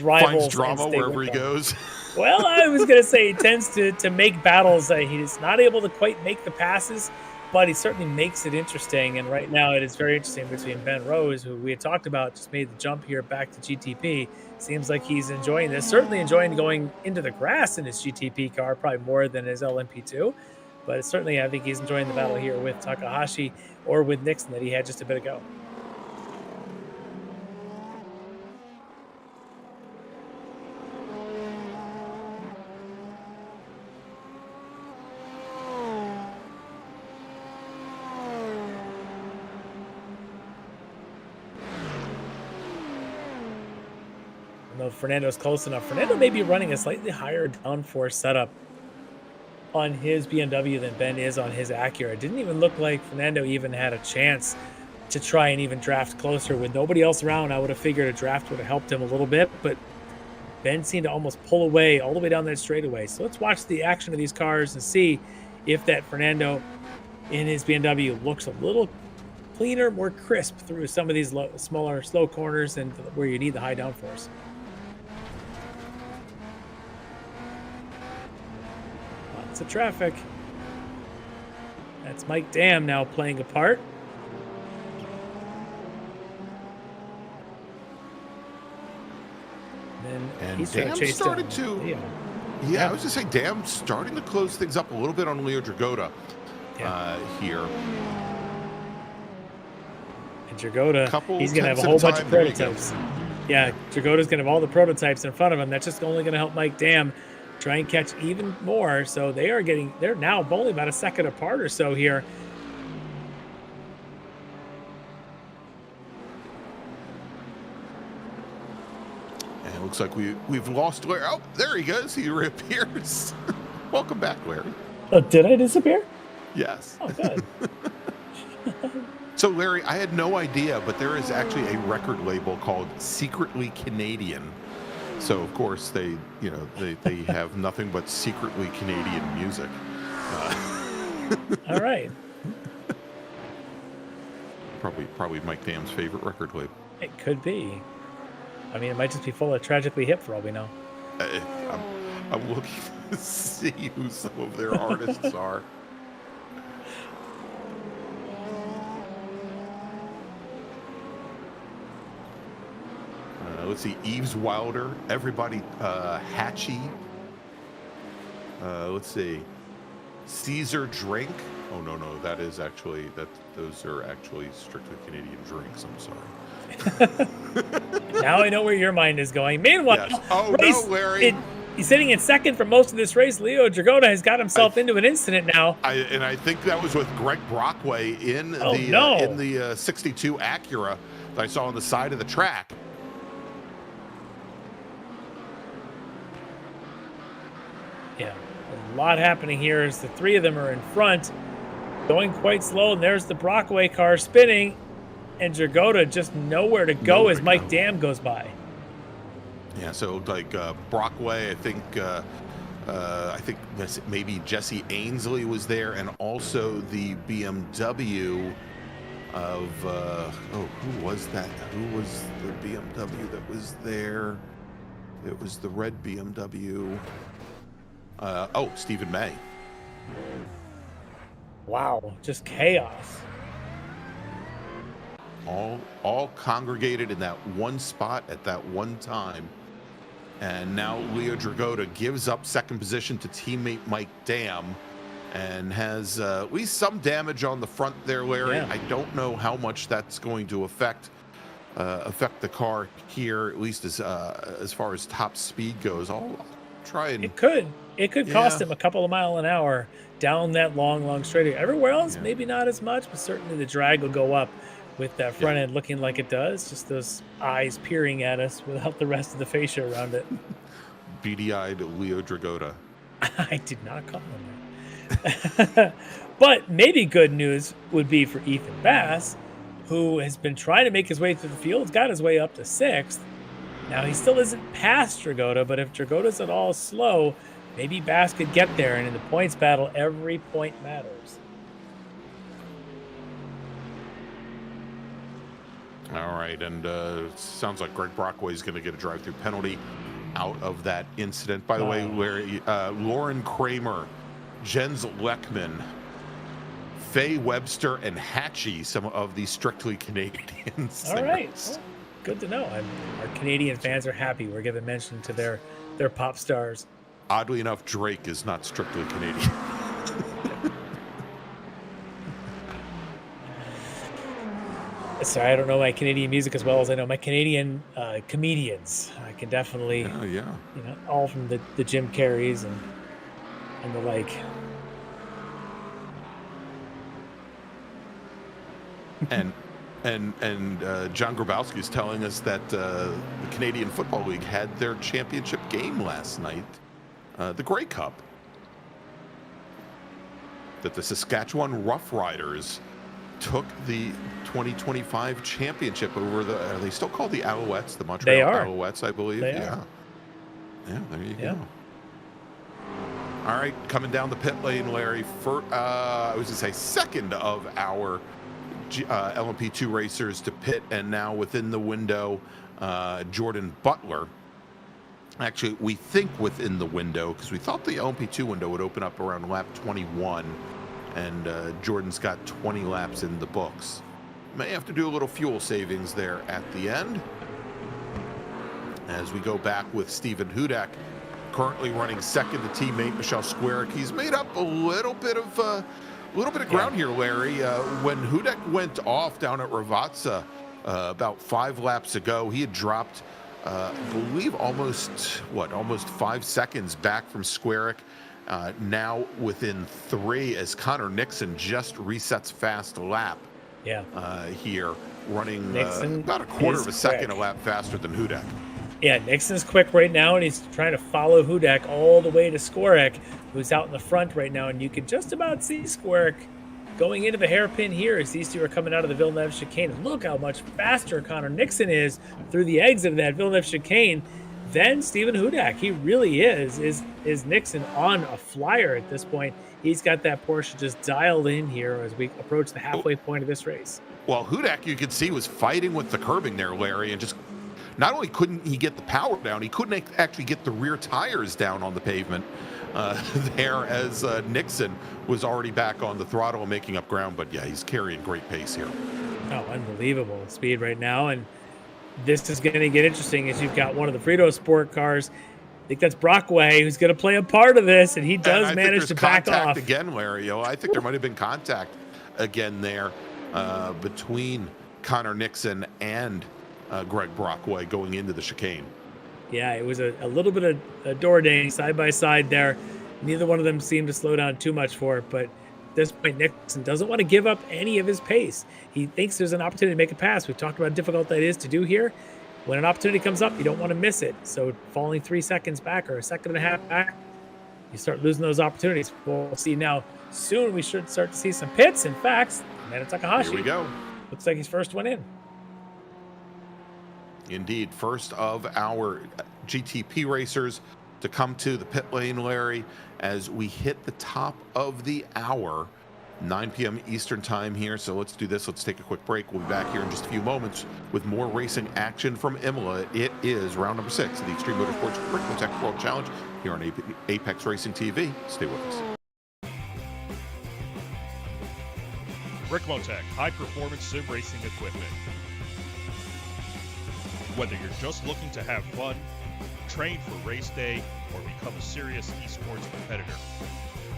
rivals. Finds drama wherever he goes. Well, I was going to say he tends to make battles. He's not able to quite make the passes, but he certainly makes it interesting. And right now it is very interesting between Ben Rose, who we had talked about, just made the jump here back to GTP. Seems like he's enjoying this. Certainly enjoying going into the grass in his GTP car, probably more than his LMP2. But certainly, I think he's enjoying the battle here with Takahashi or with Nixon that he had just a bit ago. I know Fernando's close enough. Fernando may be running a slightly higher downforce setup on his BMW than Ben is on his Acura. It didn't even look like Fernando even had a chance to try and even draft closer. With nobody else around, I would have figured a draft would have helped him a little bit, but Ben seemed to almost pull away all the way down that straightaway. So let's watch the action of these cars and see if that Fernando in his BMW looks a little cleaner, more crisp through some of these smaller, slow corners and where you need the high downforce. Lots of traffic. That's Mike Dam now playing a part. And he's Dam started to, Leo. I was just saying, Dam starting to close things up a little bit on Leo Dragota here. And Dragota, he's going to have a whole bunch of prototypes. Yeah, Dragota's going to have all the prototypes in front of him. That's just only going to help Mike Dam try and catch even more. So they're now only about a second apart or so here. And it looks like we've lost Larry. Oh, there he goes. He reappears. Welcome back, Larry. Oh, did I disappear? Yes. Oh, good. So, Larry, I had no idea, but there is actually a record label called Secretly Canadian. So, of course, they have nothing but secretly Canadian music. All right. Probably Mike Dam's favorite record label. It could be. I mean, it might just be full of Tragically Hip for all we know. I'm looking to see who some of their artists are. Let's see, Eves Wilder, everybody, Hatchie. Let's see, Caesar Drink. Oh no, that is actually those are actually strictly Canadian drinks. I'm sorry. Now I know where your mind is going. Meanwhile, yes. Oh no, Larry. He's sitting in second for most of this race. Leo Dragota has got himself into an incident now. I think that was with Greg Brockway in the 62 Acura that I saw on the side of the track. Yeah, a lot happening here as the three of them are in front, going quite slow. And there's the Brockway car spinning, and Dragota just nowhere to go as Mike Dam goes by. Yeah, so like Brockway, I think maybe Jesse Ainsley was there, and also the BMW of who was that? Who was the BMW that was there? It was the red BMW. Stephen May. Wow, just chaos. All congregated in that one spot at that one time. And now Leo Dragota gives up second position to teammate Mike Dam and has at least some damage on the front there, Larry. Yeah. I don't know how much that's going to affect the car here, at least as far as top speed goes. I'll try and... It could cost him a couple of miles an hour down that long straight. Everywhere else, maybe not as much, but certainly the drag will go up with that front end looking like it does. Just those eyes peering at us without the rest of the fascia around it. Beady-eyed Leo Dragota. I did not call him that. But maybe good news would be for Ethan Bass, who has been trying to make his way through the field, got his way up to 6th. Now, he still isn't past Dragota, but if Dragota's at all slow, maybe Bass could get there, and in the points battle, every point matters. All right, and sounds like Greg Brockway is going to get a drive-through penalty out of that incident. By the way, where Lauren Kramer, Jens Leckman, Faye Webster, and Hatchie, some of the strictly Canadian singers. All right, well, good to know. Our Canadian fans are happy. We're giving mention to their pop stars. Oddly enough, Drake is not strictly Canadian. Sorry, I don't know my Canadian music as well as I know my Canadian comedians. I can definitely, all from the Jim Carreys and the like. And John Grabowski is telling us that the Canadian Football League had their championship game last night, the Grey Cup. that the Saskatchewan Roughriders took the 2025 championship over the, are they still called the Alouettes? The Montreal Alouettes, I believe. Yeah, there you go. All right, coming down the pit lane, Larry. I was going to say second of our LMP2 racers to pit, and now within the window, Jordan Butler. Actually, we think within the window, because we thought the LMP2 window would open up around lap 21, and Jordan's got 20 laps in the books. May have to do a little fuel savings there at the end. As we go back with Stephen Hudak, currently running second to teammate Michelle Squarick. He's made up a little bit of ground here, Larry. When Hudak went off down at Ravazza about 5 laps ago, he had dropped, I believe, almost 5 seconds back from Squarick. Now within 3, as Connor Nixon just resets fast lap. Here, running about a quarter of a second a lap faster than Hudak. Yeah, Nixon's quick right now, and he's trying to follow Hudak all the way to Squarick, who's out in the front right now. And you can just about see Squarick going into the hairpin here as these two are coming out of the Villeneuve chicane. And look how much faster Connor Nixon is through the exit of that Villeneuve chicane than Stephen Hudak. He really is Nixon on a flyer at this point. He's got that Porsche just dialed in here as we approach the halfway point of this race. Well, Hudak, you could see, was fighting with the curbing there, Larry, and just not only couldn't he get the power down, he couldn't actually get the rear tires down on the pavement there, as Nixon was already back on the throttle and making up ground. But yeah, he's carrying great pace here. Oh, unbelievable speed right now. And this is going to get interesting as you've got one of the Frito Sport cars. I think that's Brockway who's going to play a part of this, and he does manage to back off. Again, Larry, I think there might have been contact again there between Connor Nixon and Greg Brockway going into the chicane. Yeah, it was a little bit of a door dang side by side there. Neither one of them seemed to slow down too much for it, but at this point, Nixon doesn't want to give up any of his pace. He thinks there's an opportunity to make a pass. We've talked about how difficult that is to do here. When an opportunity comes up, you don't want to miss it. So falling 3 seconds back or a second and a half back, you start losing those opportunities. We'll see now. Soon we should start to see some pits. In fact, Amanda Takahashi. Here we go. Looks like he's first one in. Indeed, first of our GTP racers to come to the pit lane, Larry, as we hit the top of the hour, 9 p.m. Eastern time here. So let's do this. Let's take a quick break. We'll be back here in just a few moments with more racing action from Imola. It is round number 6 of the Extreme Motorsports Ricmotech World Challenge here on Apex Racing TV. Stay with us. Ricmotech, high-performance sim racing equipment. Whether you're just looking to have fun, train for race day, or become a serious esports competitor,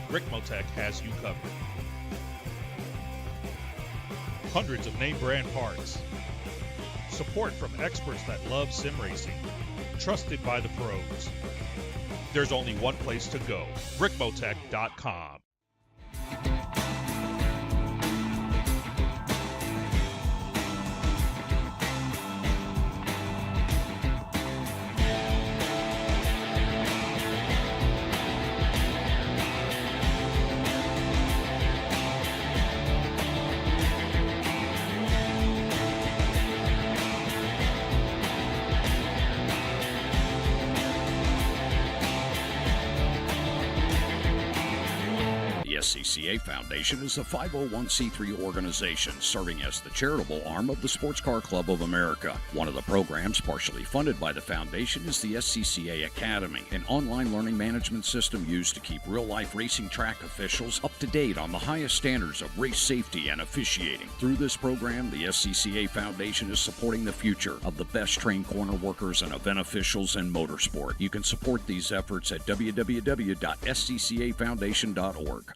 Ricmotech has you covered. Hundreds of name brand parts, support from experts that love sim racing, trusted by the pros. There's only one place to go, Ricmotech.com. The SCCA Foundation is a 501c3 organization serving as the charitable arm of the Sports Car Club of America. One of the programs partially funded by the foundation is the SCCA Academy, an online learning management system used to keep real-life racing track officials up to date on the highest standards of race safety and officiating. Through this program, the SCCA Foundation is supporting the future of the best trained corner workers and event officials in motorsport. You can support these efforts at www.sccafoundation.org.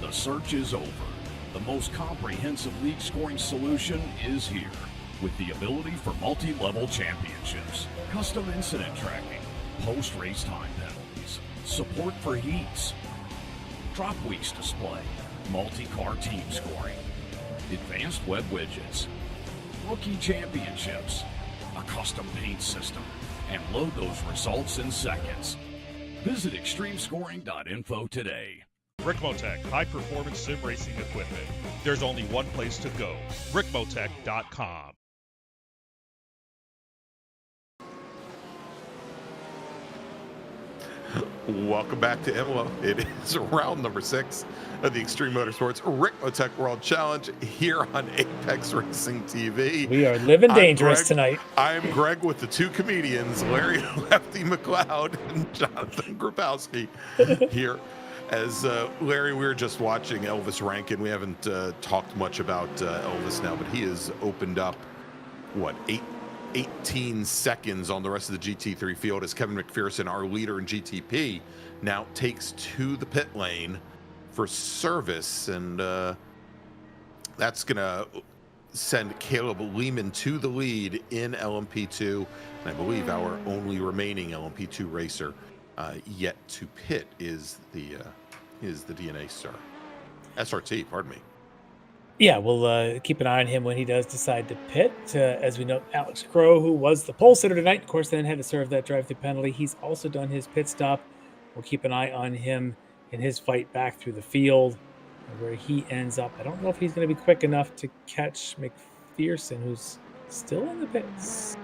The search is over. The most comprehensive league scoring solution is here, with the ability for multi-level championships, custom incident tracking, post-race time penalties, support for heats, drop weeks display, multi-car team scoring, advanced web widgets, rookie championships, a custom paint system, and load those results in seconds. Visit extremescoring.info today. Ricmotech high-performance sim racing equipment. There's only one place to go, ricmotech.com. Welcome back to Imola. It is round number 6 of the Extreme Motorsports Ricmotech World Challenge here on Apex Racing TV. We are living dangerous tonight. I'm Greg with the two comedians, Larry Lefty McLeod and Jonathan Grabowski here. As Larry, we were just watching Elvis Rankin. We haven't talked much about Elvis now, but he has opened up, 18 seconds on the rest of the GT3 field as Kevin McPherson, our leader in GTP, now takes to the pit lane for service. And that's going to send Caleb Lehman to the lead in LMP2. And I believe our only remaining LMP2 racer yet to pit is the DNA star. SRT, pardon me. Yeah, we'll keep an eye on him when he does decide to pit. As we know, Alex Crow, who was the pole sitter tonight, of course, then had to serve that drive-through penalty. He's also done his pit stop. We'll keep an eye on him in his fight back through the field, where he ends up. I don't know if he's going to be quick enough to catch McPherson, who's still in the pits.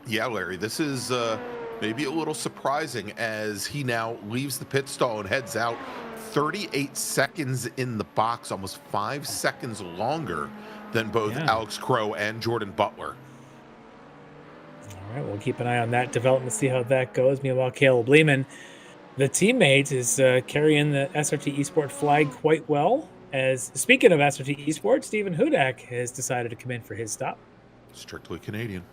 Yeah, Larry, this is maybe a little surprising as he now leaves the pit stall and heads out. 38 seconds in the box, almost 5 seconds longer than both Alex Crow and Jordan Butler. All right, we'll keep an eye on that development, see how that goes. Meanwhile, Caleb Lehman, the teammate, is carrying the SRT Esport flag quite well. As speaking of SRT Esport, Stephen Hudak has decided to come in for his stop. Strictly Canadian.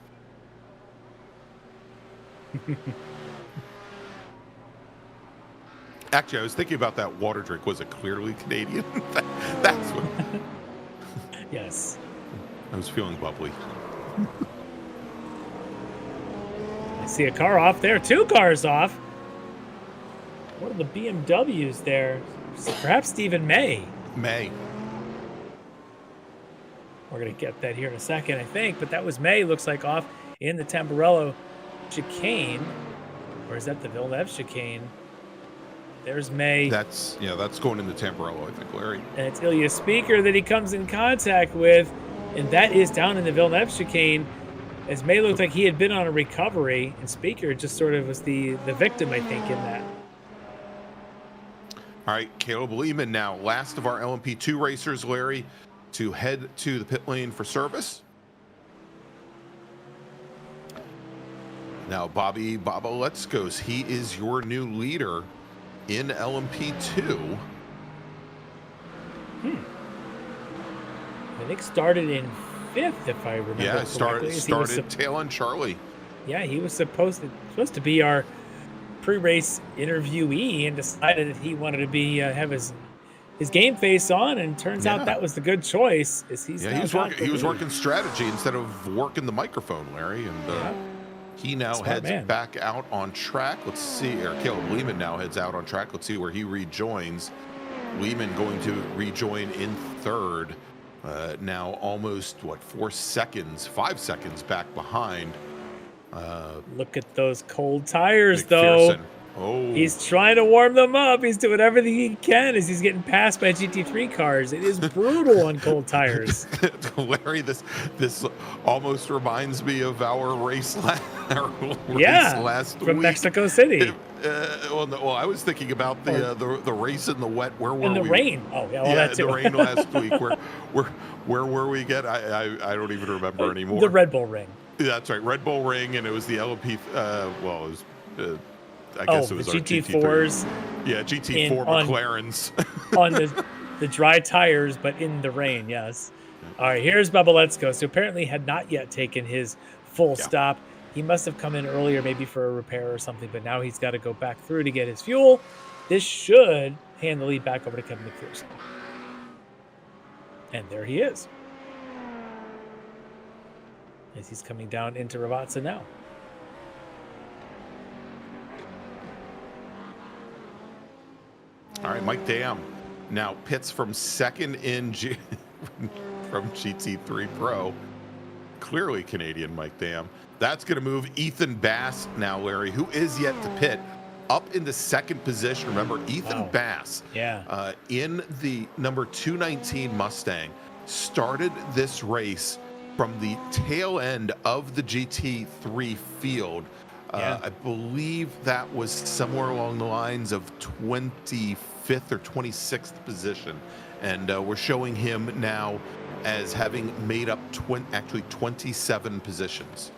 Actually, I was thinking about that water drink. Was it clearly Canadian? That's what. Yes. I was feeling bubbly. I see a car off there. 2 cars off. What are the BMWs there? Perhaps Stephen May. May. We're going to get that here in a second, I think. But that was May, looks like, off in the Tamburello chicane. Or is that the Villeneuve chicane? There's May. That's going into Tamburello, I think, Larry. And it's Ilya Speaker that he comes in contact with, and that is down in the Villeneuve chicane. As May looked like he had been on a recovery, and Speaker just sort of was the victim, I think, in that. All right, Caleb Lehman now, last of our LMP2 racers, Larry, to head to the pit lane for service. Now, Bobby Let's Goes. He is your new leader in LMP2. I think started in 5th, if I remember. Yeah, started tail on Charlie. Yeah, he was supposed to be our pre-race interviewee, and decided that he wanted to be have his game face on, and turns out that was the good choice. He was working strategy instead of working the microphone, Larry, and he now heads back out on track. Let's see, or Caleb Lehman now heads out on track. Let's see where he rejoins. Lehman going to rejoin in 3rd. Now almost, 5 seconds back behind. Look at those cold tires, though. Oh. He's trying to warm them up. He's doing everything he can as he's getting passed by GT3 cars. It is brutal on cold tires. Larry, this almost reminds me of our race last from week. Mexico City. I was thinking about the race in the wet. Where were we? In the rain. Oh, yeah, well, that's the rain last week. Where were we again? I don't even remember anymore. The Red Bull Ring. That's right, Red Bull Ring, and it was the LMP. I guess it was the our GT4s. Yeah, GT4 McLarens. On the dry tires, but in the rain, yes. All right, here's Bubba Let's Go. So apparently had not yet taken his full stop. He must have come in earlier, maybe for a repair or something, but now he's got to go back through to get his fuel. This should hand the lead back over to Kevin McPherson. And there he is. As he's coming down into Ravazza now. All right, Mike Dam now pits from second in from GT3 Pro. Clearly Canadian Mike Dam. That's going to move Ethan Bass now, Larry, who is yet to pit, up into second position. Remember, Ethan Bass, in the number 219 Mustang, started this race from the tail end of the GT3 field. I believe that was somewhere along the lines of 25th or 26th position. And we're showing him now as having made up 27 positions.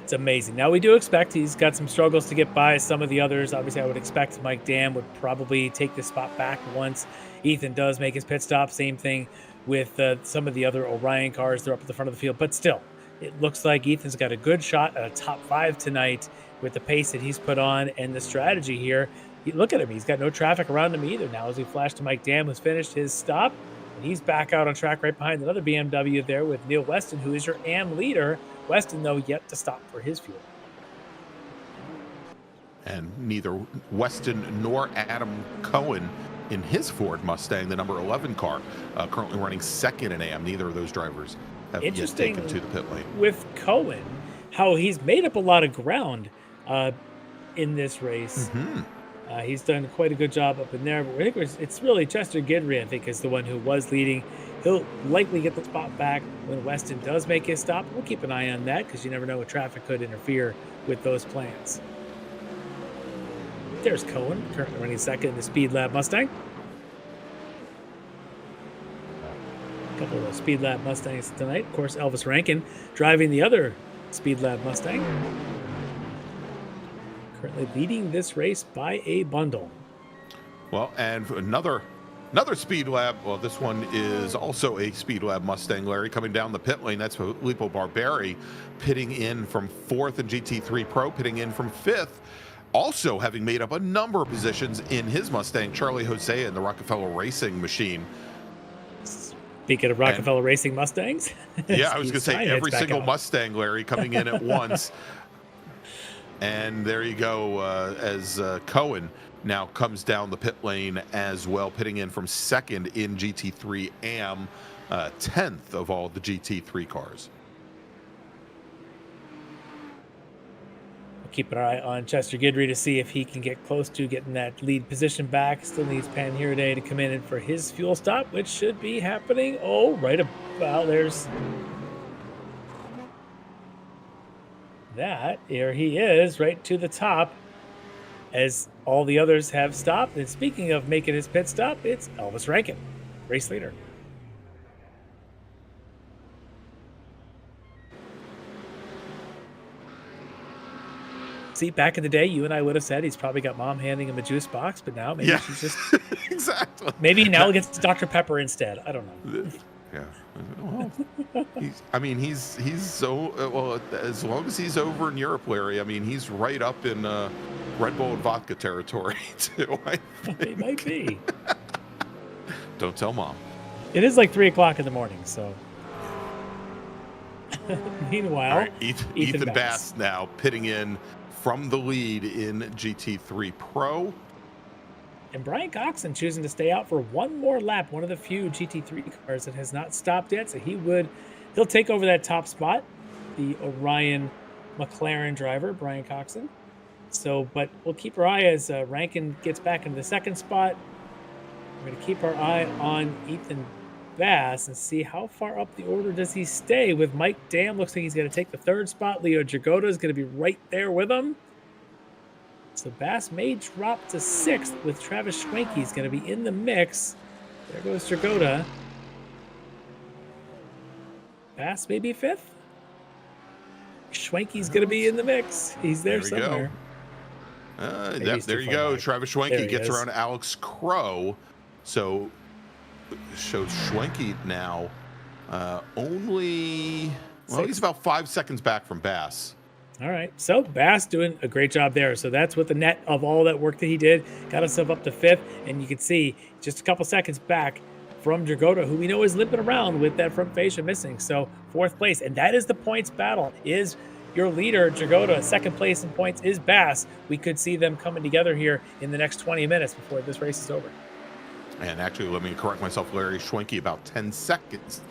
It's amazing. Now, we do expect he's got some struggles to get by some of the others. Obviously, I would expect Mike Dam would probably take the spot back once Ethan does make his pit stop. Same thing with some of the other Orion cars. They're up at the front of the field. But still, it looks like Ethan's got a good shot at a top 5 tonight with the pace that he's put on and the strategy here. Look at him. He's got no traffic around him either now as we flash to Mike Dam, who's finished his stop. And he's back out on track right behind another BMW there with Neil Weston, who is your AM leader. Weston, though, yet to stop for his fuel. And neither Weston nor Adam Cohen in his Ford Mustang, the number 11 car, currently running second in AM. Neither of those drivers have yet taken to the pit lane. With Cohen, how he's made up a lot of ground in this race. He's done quite a good job up in there. But I think it's really Chester Guidry, I think, is the one who was leading. He'll likely get the spot back when Weston does make his stop. We'll keep an eye on that because you never know what traffic could interfere with those plans. There's Cohen, currently running second in the Speed Lab Mustang. A couple of Speed Lab Mustangs tonight. Of course, Elvis Rankin driving the other Speed Lab Mustang. Currently leading this race by a bundle. Well, and another Speed Lab. Well, this one is also a Speed Lab Mustang, Larry, coming down the pit lane. That's Filippo Barberi pitting in from 4th in GT3 Pro, pitting in from 5th. Also having made up a number of positions in his Mustang, Charlie Jose in the Rockefeller Racing machine. Speaking of Rockefeller Racing Mustangs. Yeah, I was going to say every single Mustang, Larry, coming in at once. And there you go, as Cohen now comes down the pit lane as well, pitting in from second in GT3 AM, 10th of all the GT3 cars. We'll keep an eye on Chester Guidry to see if he can get close to getting that lead position back. Still needs Panhiraday to come in for his fuel stop, which should be happening. Oh, right about there's that. Here he is, right to the top, as all the others have stopped. And speaking of making his pit stop, it's Elvis Rankin, race leader. See, back in the day, you and I would have said he's probably got mom handing him a juice box, but now maybe she's just exactly. Maybe now he gets Dr. Pepper instead. I don't know. Yeah. Well, he's so well, as long as he's over in Europe, Larry. I mean, he's right up in Red Bull and vodka territory too. I think. It might be. Don't tell mom. It is like 3:00 in the morning, so. Meanwhile, right, Ethan Bass now pitting in from the lead in GT3 Pro. And Brian Coxon choosing to stay out for one more lap, one of the few GT3 cars that has not stopped yet. So he'll take over that top spot, the Orion McLaren driver, Brian Coxon. So, but we'll keep our eye as Rankin gets back into the second spot. We're going to keep our eye on Ethan Bass and see how far up the order does he stay with Mike Dam. Looks like he's going to take the third spot. Leo Jagoda is going to be right there with him. So Bass may drop to 6th with Travis Schwenke. He's going to be in the mix. There goes Jagoda. Bass may be 5th. Schwenke's going to be in the mix. He's there somewhere. There you go. Travis Schwenke gets around Alex Crow. So shows Schwenke now he's about 5 seconds back from Bass. All right. So Bass doing a great job there. So that's with the net of all that work that he did. Got himself up to 5th. And you can see just a couple seconds back from Dragota, who we know is limping around with that front fascia missing. So 4th place. And that is the points battle. Is your leader, Dragota. 2nd place in points is Bass. We could see them coming together here in the next 20 minutes before this race is over. And actually, let me correct myself, Larry Schwenke, about 10 seconds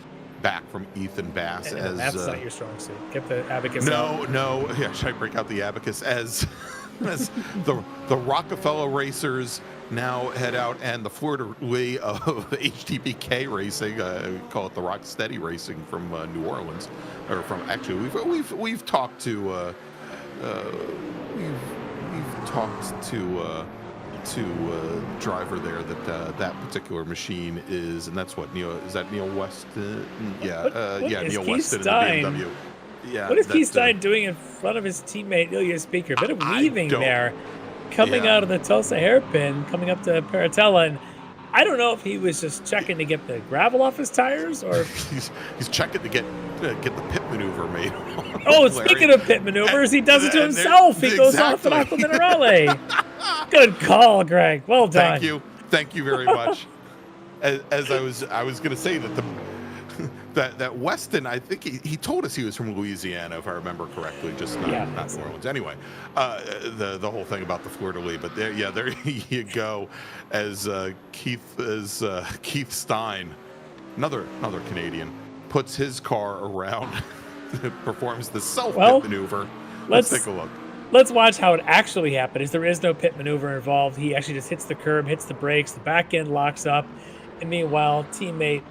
back from Ethan Bass. And that's not your strong suit. Get the abacus out. No. Yeah, should I break out the abacus as the Rockefeller racers now head out, and the Florida Lee of HTPK Racing, call it the Rocksteady Racing from New Orleans, or from actually we've talked to we've talked to driver there that particular machine is, and that's what Neil, is that Neil Weston? Neil Weston in the BMW. Yeah. What is Keith Stein doing in front of his teammate Ilya Speaker? A bit of weaving there, coming out of the Tulsa hairpin, coming up to Paratella, and I don't know if he was just checking to get the gravel off his tires, or he's checking to get the pit maneuver made. Oh, speaking of pit maneuvers, he does it to himself. He goes off the Aqua Minerale. Good call, Greg. Well done. Thank you very much. As I was going to say that Weston, I think he told us he was from Louisiana, if I remember correctly, just not New Orleans. Anyway, the whole thing about the Florida Lee, but there you go, as Keith Stein, another Canadian, puts his car around, performs the self-pit maneuver. Let's take a look. Let's watch how it actually happened. There is no pit maneuver involved. He actually just hits the curb, hits the brakes, the back end locks up, and meanwhile, teammate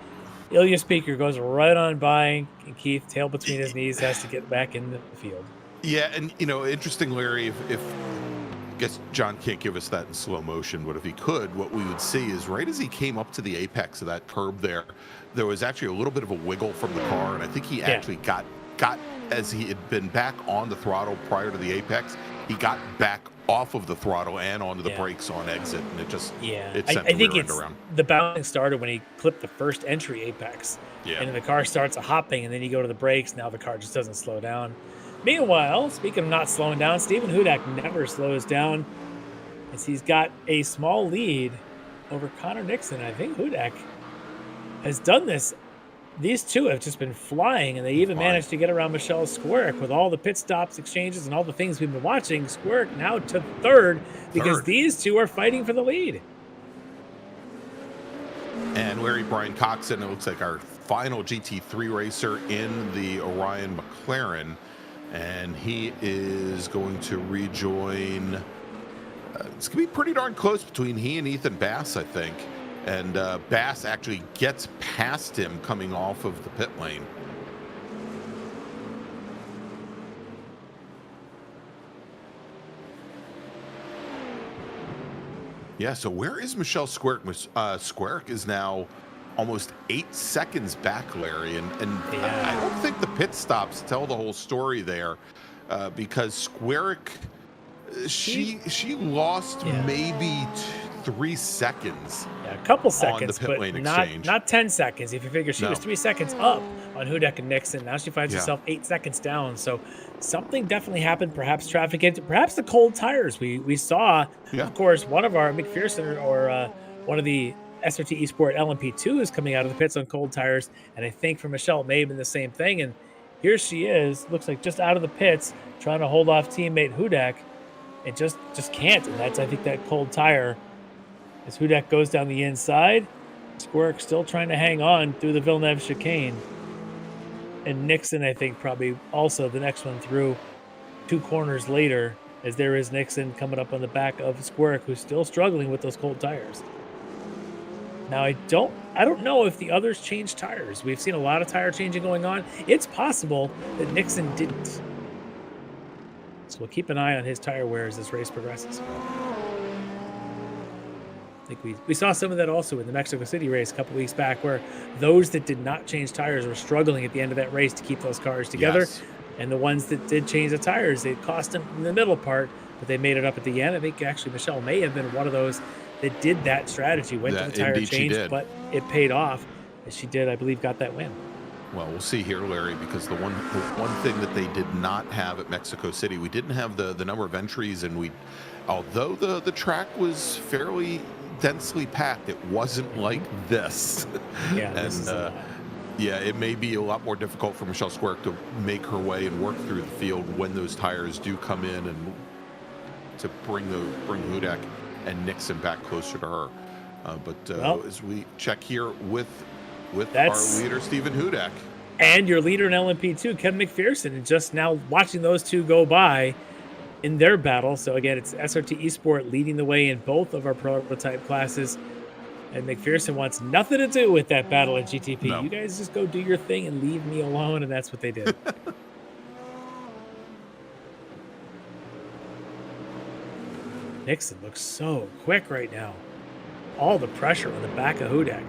Ilya Speaker goes right on by, and Keith, tail between his knees, has to get back in the field. Yeah, and interesting, Larry, if I guess John can't give us that in slow motion, but if he could, what we would see is right as he came up to the apex of that curb there was actually a little bit of a wiggle from the car, and I think he actually got as he had been back on the throttle prior to the apex, he got back off of the throttle and onto the brakes on exit, and it sent I think around. The bouncing started when he clipped the first entry apex, and then the car starts hopping, and then you go to the brakes. Now the car just doesn't slow down. Meanwhile, speaking of not slowing down, Stephen Hudak never slows down, as he's got a small lead over Connor Nixon. I think Hudak has done this. These two have just been flying, and they even managed to get around Michelle Squirk with all the pit stops, exchanges, and all the things we've been watching. Squirk now to third because these two are fighting for the lead. And Larry Brian Coxon, it looks like our final GT3 racer in the Orion McLaren, and he is going to rejoin. It's going to be pretty darn close between he and Ethan Bass, I think. And Bass actually gets past him coming off of the pit lane. Yeah, so where is Michelle Squirk? Squirk is now almost 8 seconds back, Larry. And I don't think the pit stops tell the whole story there, because Squirk, she lost maybe 3 seconds. Yeah, a couple seconds, on the pit lane exchange. Not 10 seconds. If you figure she was 3 seconds up on Hudak and Nixon, now she finds herself 8 seconds down. So something definitely happened. Perhaps traffic, perhaps the cold tires. We saw, of course, one of our McPherson or one of the SRT Esport LMP2s coming out of the pits on cold tires, and I think for Michelle it may have been the same thing. And here she is, looks like just out of the pits, trying to hold off teammate Hudak, and just can't. And that's, I think, that cold tire. As Hudak goes down the inside, Squirk still trying to hang on through the Villeneuve chicane. And Nixon, I think, probably also the next one through 2 corners later, as there is Nixon coming up on the back of Squirk, who's still struggling with those cold tires. Now, I don't know if the others changed tires. We've seen a lot of tire changing going on. It's possible that Nixon didn't. So we'll keep an eye on his tire wear as this race progresses. I think we saw some of that also in the Mexico City race a couple weeks back, where those that did not change tires were struggling at the end of that race to keep those cars together. Yes. And the ones that did change the tires, it cost them in the middle part, but they made it up at the end. I think actually Michelle may have been one of those that did that strategy, went to the tire change, but it paid off. As she did, I believe, got that win. Well, we'll see here, Larry, because the one thing that they did not have at Mexico City, we didn't have the number of entries, and although the track was fairly densely packed, it wasn't like this. Yeah, and yeah, it may be a lot more difficult for Michelle Squirk to make her way and work through the field when those tires do come in, and to bring Hudak and back closer to her. But as we check here with our leader, Stephen Hudak. And your leader in LMP2, Kevin McPherson, and just now watching those two go by in their battle. So again, it's SRT Esport leading the way in both of our prototype classes. And McPherson wants nothing to do with that battle at GTP. No. You guys just go do your thing and leave me alone, and that's what they did. Nixon looks so quick right now. All the pressure on the back of Hudak.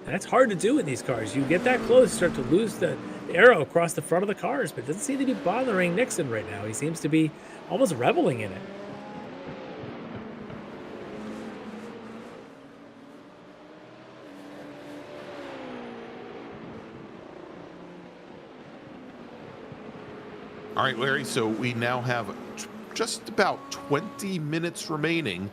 That's hard to do in these cars. You get that close, start to lose the arrow across the front of the cars, but it doesn't seem to be bothering Nixon right now. He seems to be almost reveling in it. All right, Larry, so we now have just about 20 minutes remaining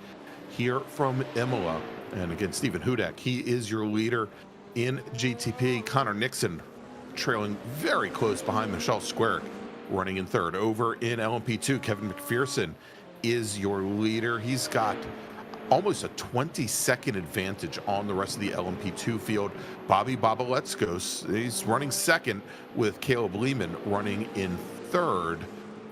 here from Imola. And again, Stephen Hudak, he is your leader in GTP. Connor Nixon trailing very close behind Michelle Squirk, running in third. Over in LMP2, Kevin McPherson is your leader. He's got almost a 20-second advantage on the rest of the LMP2 field. Bobby Babaletskos, he's running second, with Caleb Lehman running in third.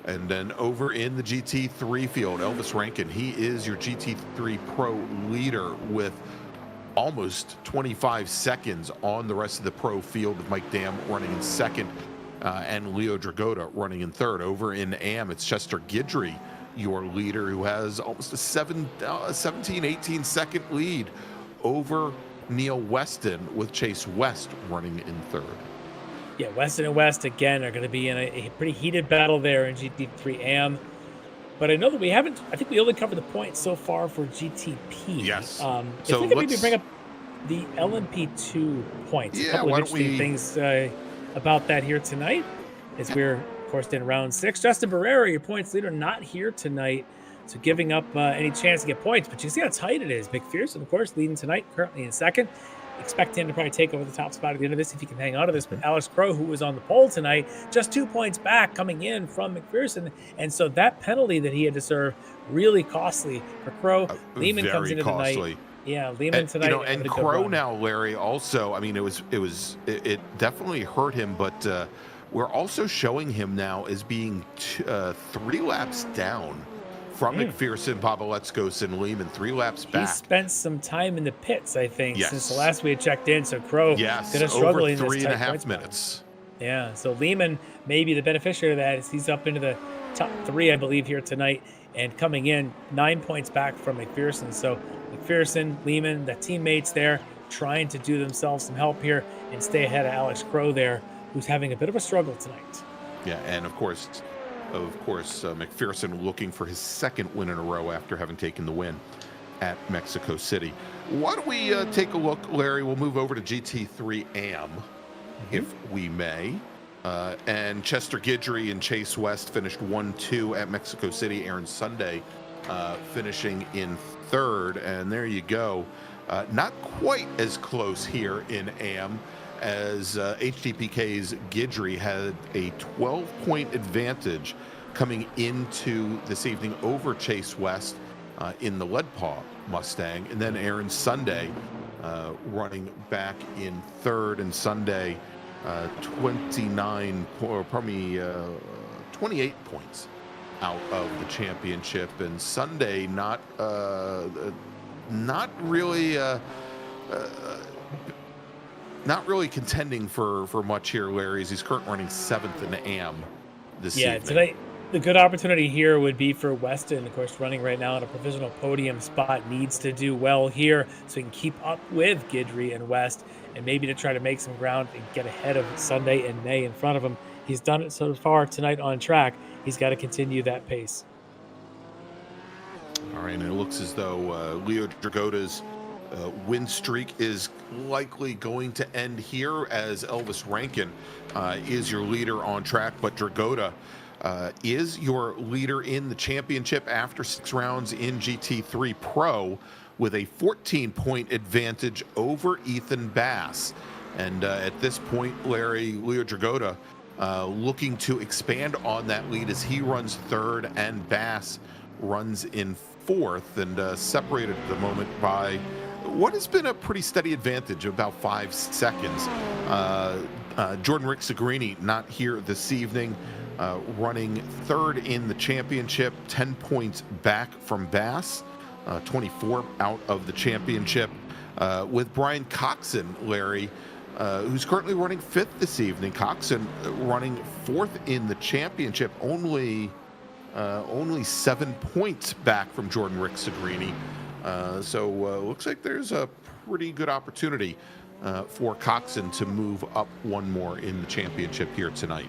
And then over in the GT3 field, Elvis Rankin, he is your GT3 Pro leader with almost 25 seconds on the rest of the Pro field, with Mike Dam running in second and Leo Dragota running in third. Over in AM, it's Chester Guidry, your leader, who has almost a 17, 18 second lead over Neil Weston, with Chase West running in third. Yeah, Weston and West, again, are going to be in a pretty heated battle there in GT3 AM. But I know that I think we only covered the points so far for GTP. Yes. So we could maybe bring up the LMP2 points. Yeah, a couple of interesting things about that here tonight, as we're, of course, in round 6. Justin Barrera, your points leader, not here tonight, so giving up any chance to get points. But you see how tight it is. McPherson, of course, leading tonight, currently in second. Expect him to probably take over the top spot at the end of this if he can hang on to this. But Alex Crow, who was on the pole tonight, just 2 points back coming in from McPherson. And so that penalty that he had to serve, really costly for Crow. Lehman comes into the night. Yeah, Lehman tonight. And Crow now, Larry, also, I mean, it definitely hurt him, but we're also showing him now as being 3 laps down from McPherson, Babaletskos, and Lehman, 3 laps back. He spent some time in the pits, I think, since the last we had checked in. So Crow going to struggle in this 3.5 minutes. Yeah, so Lehman may be the beneficiary of that, as he's up into the top 3, I believe, here tonight, and coming in 9 points back from McPherson. So McPherson, Lehman, the teammates there, trying to do themselves some help here and stay ahead of Alex Crow there, who's having a bit of a struggle tonight. Yeah, and of course, McPherson looking for his second win in a row after having taken the win at Mexico City. Why don't we take a look, Larry? We'll move over to GT3 AM, if we may. And Chester Guidry and Chase West finished 1-2 at Mexico City. Aaron Sunday finishing in third. And there you go. Not quite as close here in AM, as HTPK's Guidry had a 12-point advantage coming into this evening over Chase West in the Lead Paw Mustang. And then Aaron Sunday running back in third, and Sunday 28 points out of the championship. And Sunday not really contending for much here, Larry, as he's currently running 7th in the AM this evening. Yeah, tonight the good opportunity here would be for Weston, of course, running right now in a provisional podium spot. Needs to do well here so he can keep up with Guidry and West, and maybe to try to make some ground and get ahead of Sunday and May in front of him. He's done it so far tonight on track. He's got to continue that pace. All right, and it looks as though Leo Dragota's win streak is likely going to end here as Elvis Rankin is your leader on track, but Dragota is your leader in the championship after 6 rounds in GT3 Pro with a 14-point advantage over Ethan Bass. And at this point, Leo Dragota looking to expand on that lead as he runs 3rd and Bass runs in 4th, and separated at the moment by what has been a pretty steady advantage of about 5 seconds. Jordan Ricmotech not here this evening, running 3rd in the championship, 10 points back from Bass, 24 out of the championship, with Brian Coxon, Larry, who's currently running 5th this evening. Coxon running 4th in the championship, only 7 points back from Jordan Ricmotech. So looks like there's a pretty good opportunity for Coxon to move up one more in the championship here tonight.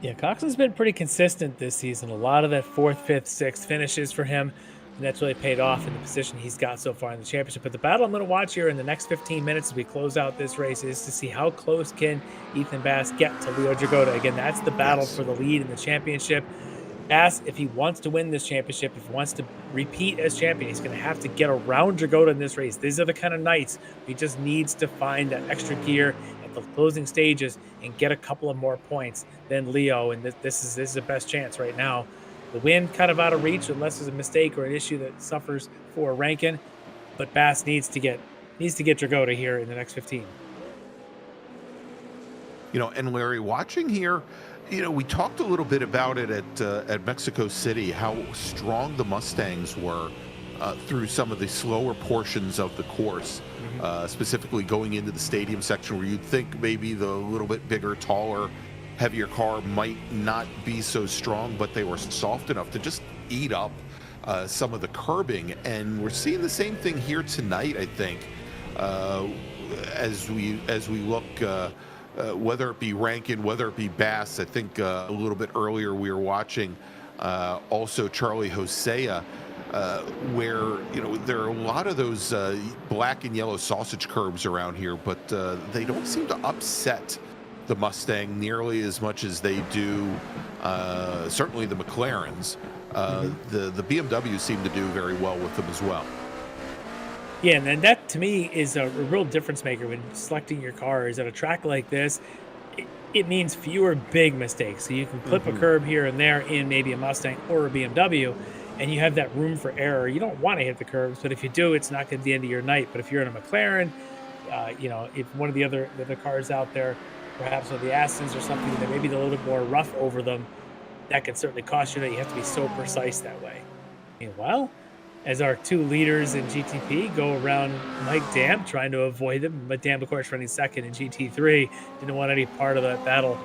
Yeah, Coxon's been pretty consistent this season. A lot of that 4th, 5th, 6th finishes for him, and that's really paid off in the position he's got so far in the championship. But the battle I'm going to watch here in the next 15 minutes as we close out this race is to see how close can Ethan Bass get to Leo Dragota. Again, that's the battle for the lead in the championship. Bass, if he wants to win this championship, if he wants to repeat as champion, he's going to have to get around Dragota in this race. These are the kind of nights he just needs to find that extra gear at the closing stages and get a couple of more points than Leo. And this is the best chance right now. The win kind of out of reach unless there's a mistake or an issue that suffers for Rankin. But Bass needs to get Dragota here in the next 15. And Larry, watching here, we talked a little bit about it at Mexico City, how strong the Mustangs were through some of the slower portions of the course, specifically going into the stadium section where you'd think maybe the little bit bigger, taller, heavier car might not be so strong, but they were soft enough to just eat up some of the curbing. And we're seeing the same thing here tonight, I think, as we look. Whether it be Rankin, whether it be Bass. I think a little bit earlier we were watching also Charlie Hosea, where there are a lot of those black and yellow sausage curbs around here, but they don't seem to upset the Mustang nearly as much as they do certainly the McLarens. The BMWs seem to do very well with them as well. Yeah, and then that to me is a real difference maker when selecting your cars at a track like this. It means fewer big mistakes. So you can clip a curb here and there in maybe a Mustang or a BMW, and you have that room for error. You don't want to hit the curbs, but if you do, it's not going to be the end of your night. But if you're in a McLaren, if one of the other cars out there, perhaps one of the Astons or something, that maybe a little bit more rough over them, that can certainly cost you that. You have to be so precise that way. Meanwhile, as our 2 leaders in GTP go around Mike Dam, trying to avoid them. But Dam, of course, running 2nd in GT3, didn't want any part of that battle.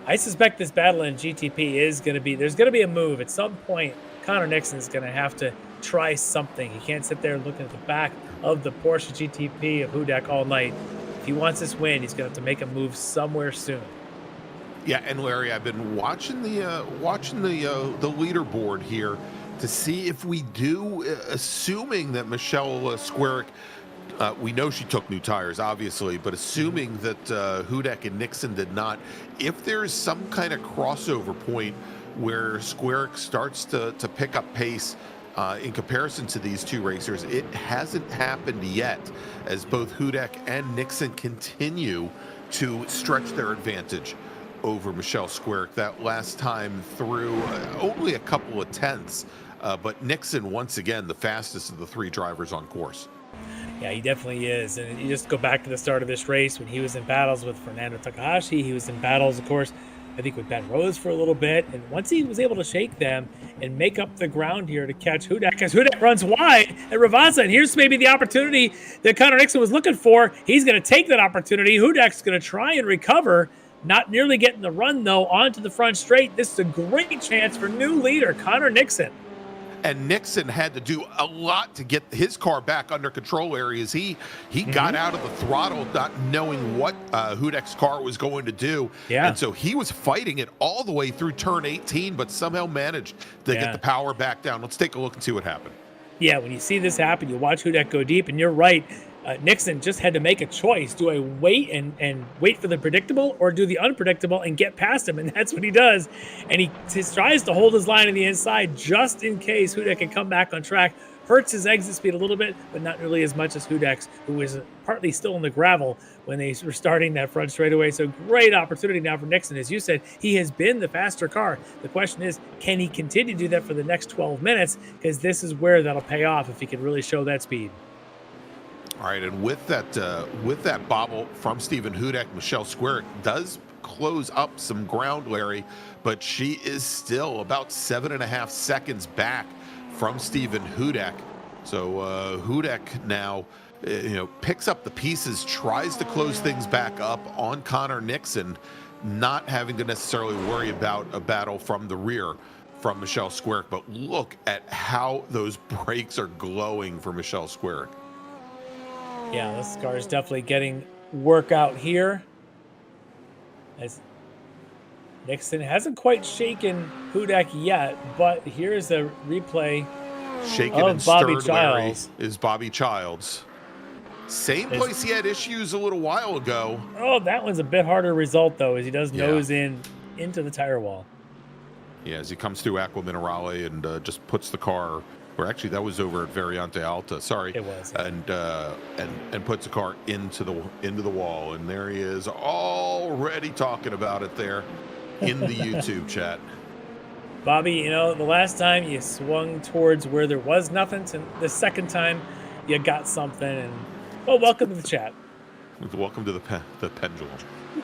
I suspect this battle in GTP is going to be, there's going to be a move. At some point, Connor Nixon's going to have to try something. He can't sit there looking at the back of the Porsche GTP of Hudak all night. If he wants this win, he's going to have to make a move somewhere soon. Yeah, and Larry, I've been watching the leaderboard here to see if we do, assuming that Michelle Squerick, we know she took new tires, obviously, but assuming that Hudak and Nixon did not, if there's some kind of crossover point where Squerick starts to pick up pace in comparison to these 2 racers, it hasn't happened yet, as both Hudak and Nixon continue to stretch their advantage over Michelle Squerick. That last time through only a couple of tenths. But Nixon, once again, the fastest of the 3 drivers on course. Yeah, he definitely is. And you just go back to the start of this race when he was in battles with Fernando Takahashi. He was in battles, of course, I think with Ben Rose for a little bit. And once he was able to shake them and make up the ground here to catch Hudak, as Hudak runs wide at Ravazza. And here's maybe the opportunity that Connor Nixon was looking for. He's going to take that opportunity. Hudak's going to try and recover. Not nearly getting the run, though, onto the front straight. This is a great chance for new leader, Connor Nixon. And Nixon had to do a lot to get his car back under control areas. He got out of the throttle not knowing what Hudak's car was going to do. Yeah. And so he was fighting it all the way through turn 18, but somehow managed to get the power back down. Let's take a look and see what happened. Yeah, when you see this happen, you watch Hudak go deep, and you're right. Nixon just had to make a choice. Do I wait and wait for the predictable, or do the unpredictable and get past him? And that's what he does. And he tries to hold his line on the inside just in case Hudak can come back on track. Hurts his exit speed a little bit, but not nearly as much as Hudak's, who was partly still in the gravel when they were starting that front straightaway. So great opportunity now for Nixon. As you said, he has been the faster car. The question is, can he continue to do that for the next 12 minutes? Because this is where that'll pay off if he can really show that speed. All right, and with that bobble from Stephen Hudak, Michelle Squarick does close up some ground, Larry, but she is still about 7.5 seconds back from Stephen Hudak. So Hudak now, picks up the pieces, tries to close things back up on Connor Nixon, not having to necessarily worry about a battle from the rear from Michelle Squarick. But look at how those brakes are glowing for Michelle Squarick. Yeah, this car is definitely getting work out here. As Nixon hasn't quite shaken Hudak yet, but here's a replay shaken of and Bobby stirred, Childs. Larry, is Bobby Childs. Same place he had issues a little while ago. Oh, that one's a bit harder result, though, as he does nose into the tire wall. Yeah, as he comes through Aqua Minerale and just puts the car, or actually that was over at Variante Alta, sorry. It was. And puts the car into the wall. And there he is already talking about it there in the YouTube chat. Bobby, the last time you swung towards where there was nothing, and the second time you got something. And welcome to the chat. Welcome to the pendulum.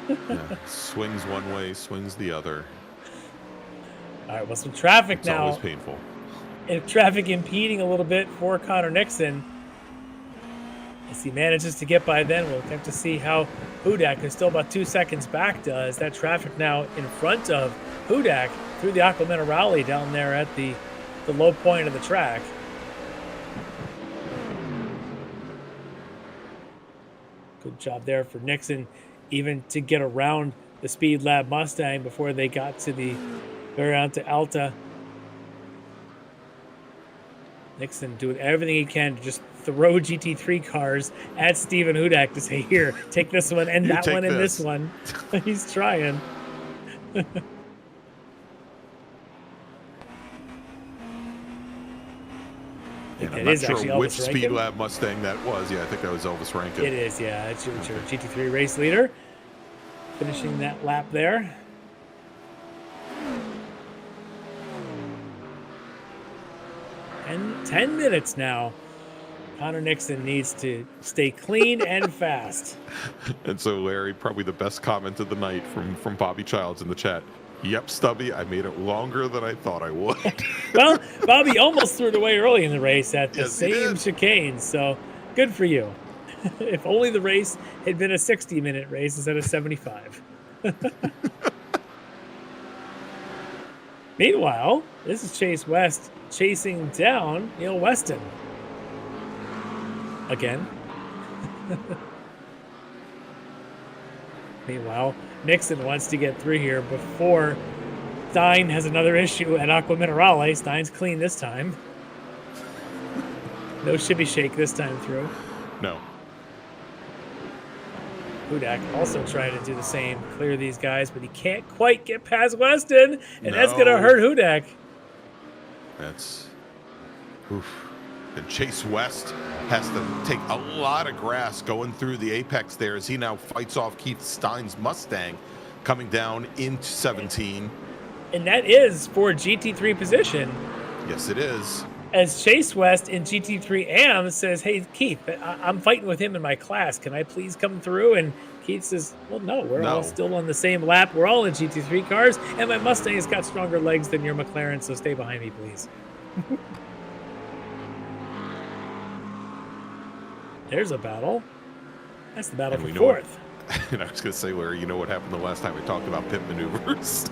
Yeah, swings one way, swings the other. All right, well, some traffic it's now. Always painful. And traffic impeding a little bit for Connor Nixon. As he manages to get by then, we'll have to see how Hudak, who's still about 2 seconds back, does. That traffic now in front of Hudak through the Aqua Minerale down there at the low point of the track. Good job there for Nixon, even to get around the Speed Lab Mustang before they got to the Variante Alta. Nixon doing everything he can to just throw GT3 cars at Stephen Hudak to say, here, take this one and that one and this one. He's trying. I'm not sure which Speed Lab Mustang that was. Yeah, I think that was Elvis Rankin. It is, yeah. It's your GT3 race leader. Finishing that lap there. And 10 minutes now. Connor Nixon needs to stay clean and fast. And so, Larry, probably the best comment of the night from Bobby Childs in the chat. Yep, Stubby, I made it longer than I thought I would. Well, Bobby almost threw it away early in the race at the same chicane, so good for you. If only the race had been a 60-minute race instead of 75. Meanwhile, this is Chase West chasing down Neil Weston. Again. Meanwhile, Nixon wants to get through here before Stein has another issue at Aqua Minerale. Stein's clean this time. No shimmy shake this time through. No. Hudak also trying to do the same, clear these guys, but he can't quite get past Weston, and that's going to hurt Hudak. That's... Oof. And Chase West has to take a lot of grass going through the apex there as he now fights off Keith Stein's Mustang coming down into 17. And that is for GT3 position. Yes, it is. As Chase West in GT3 AM says, hey, Keith, I'm fighting with him in my class. Can I please come through? And Keith says, well, no, we're all still on the same lap. We're all in GT3 cars, and my Mustang has got stronger legs than your McLaren, so stay behind me, please. There's a battle. That's the battle for fourth. And I was going to say, Larry, you know what happened the last time we talked about pit maneuvers?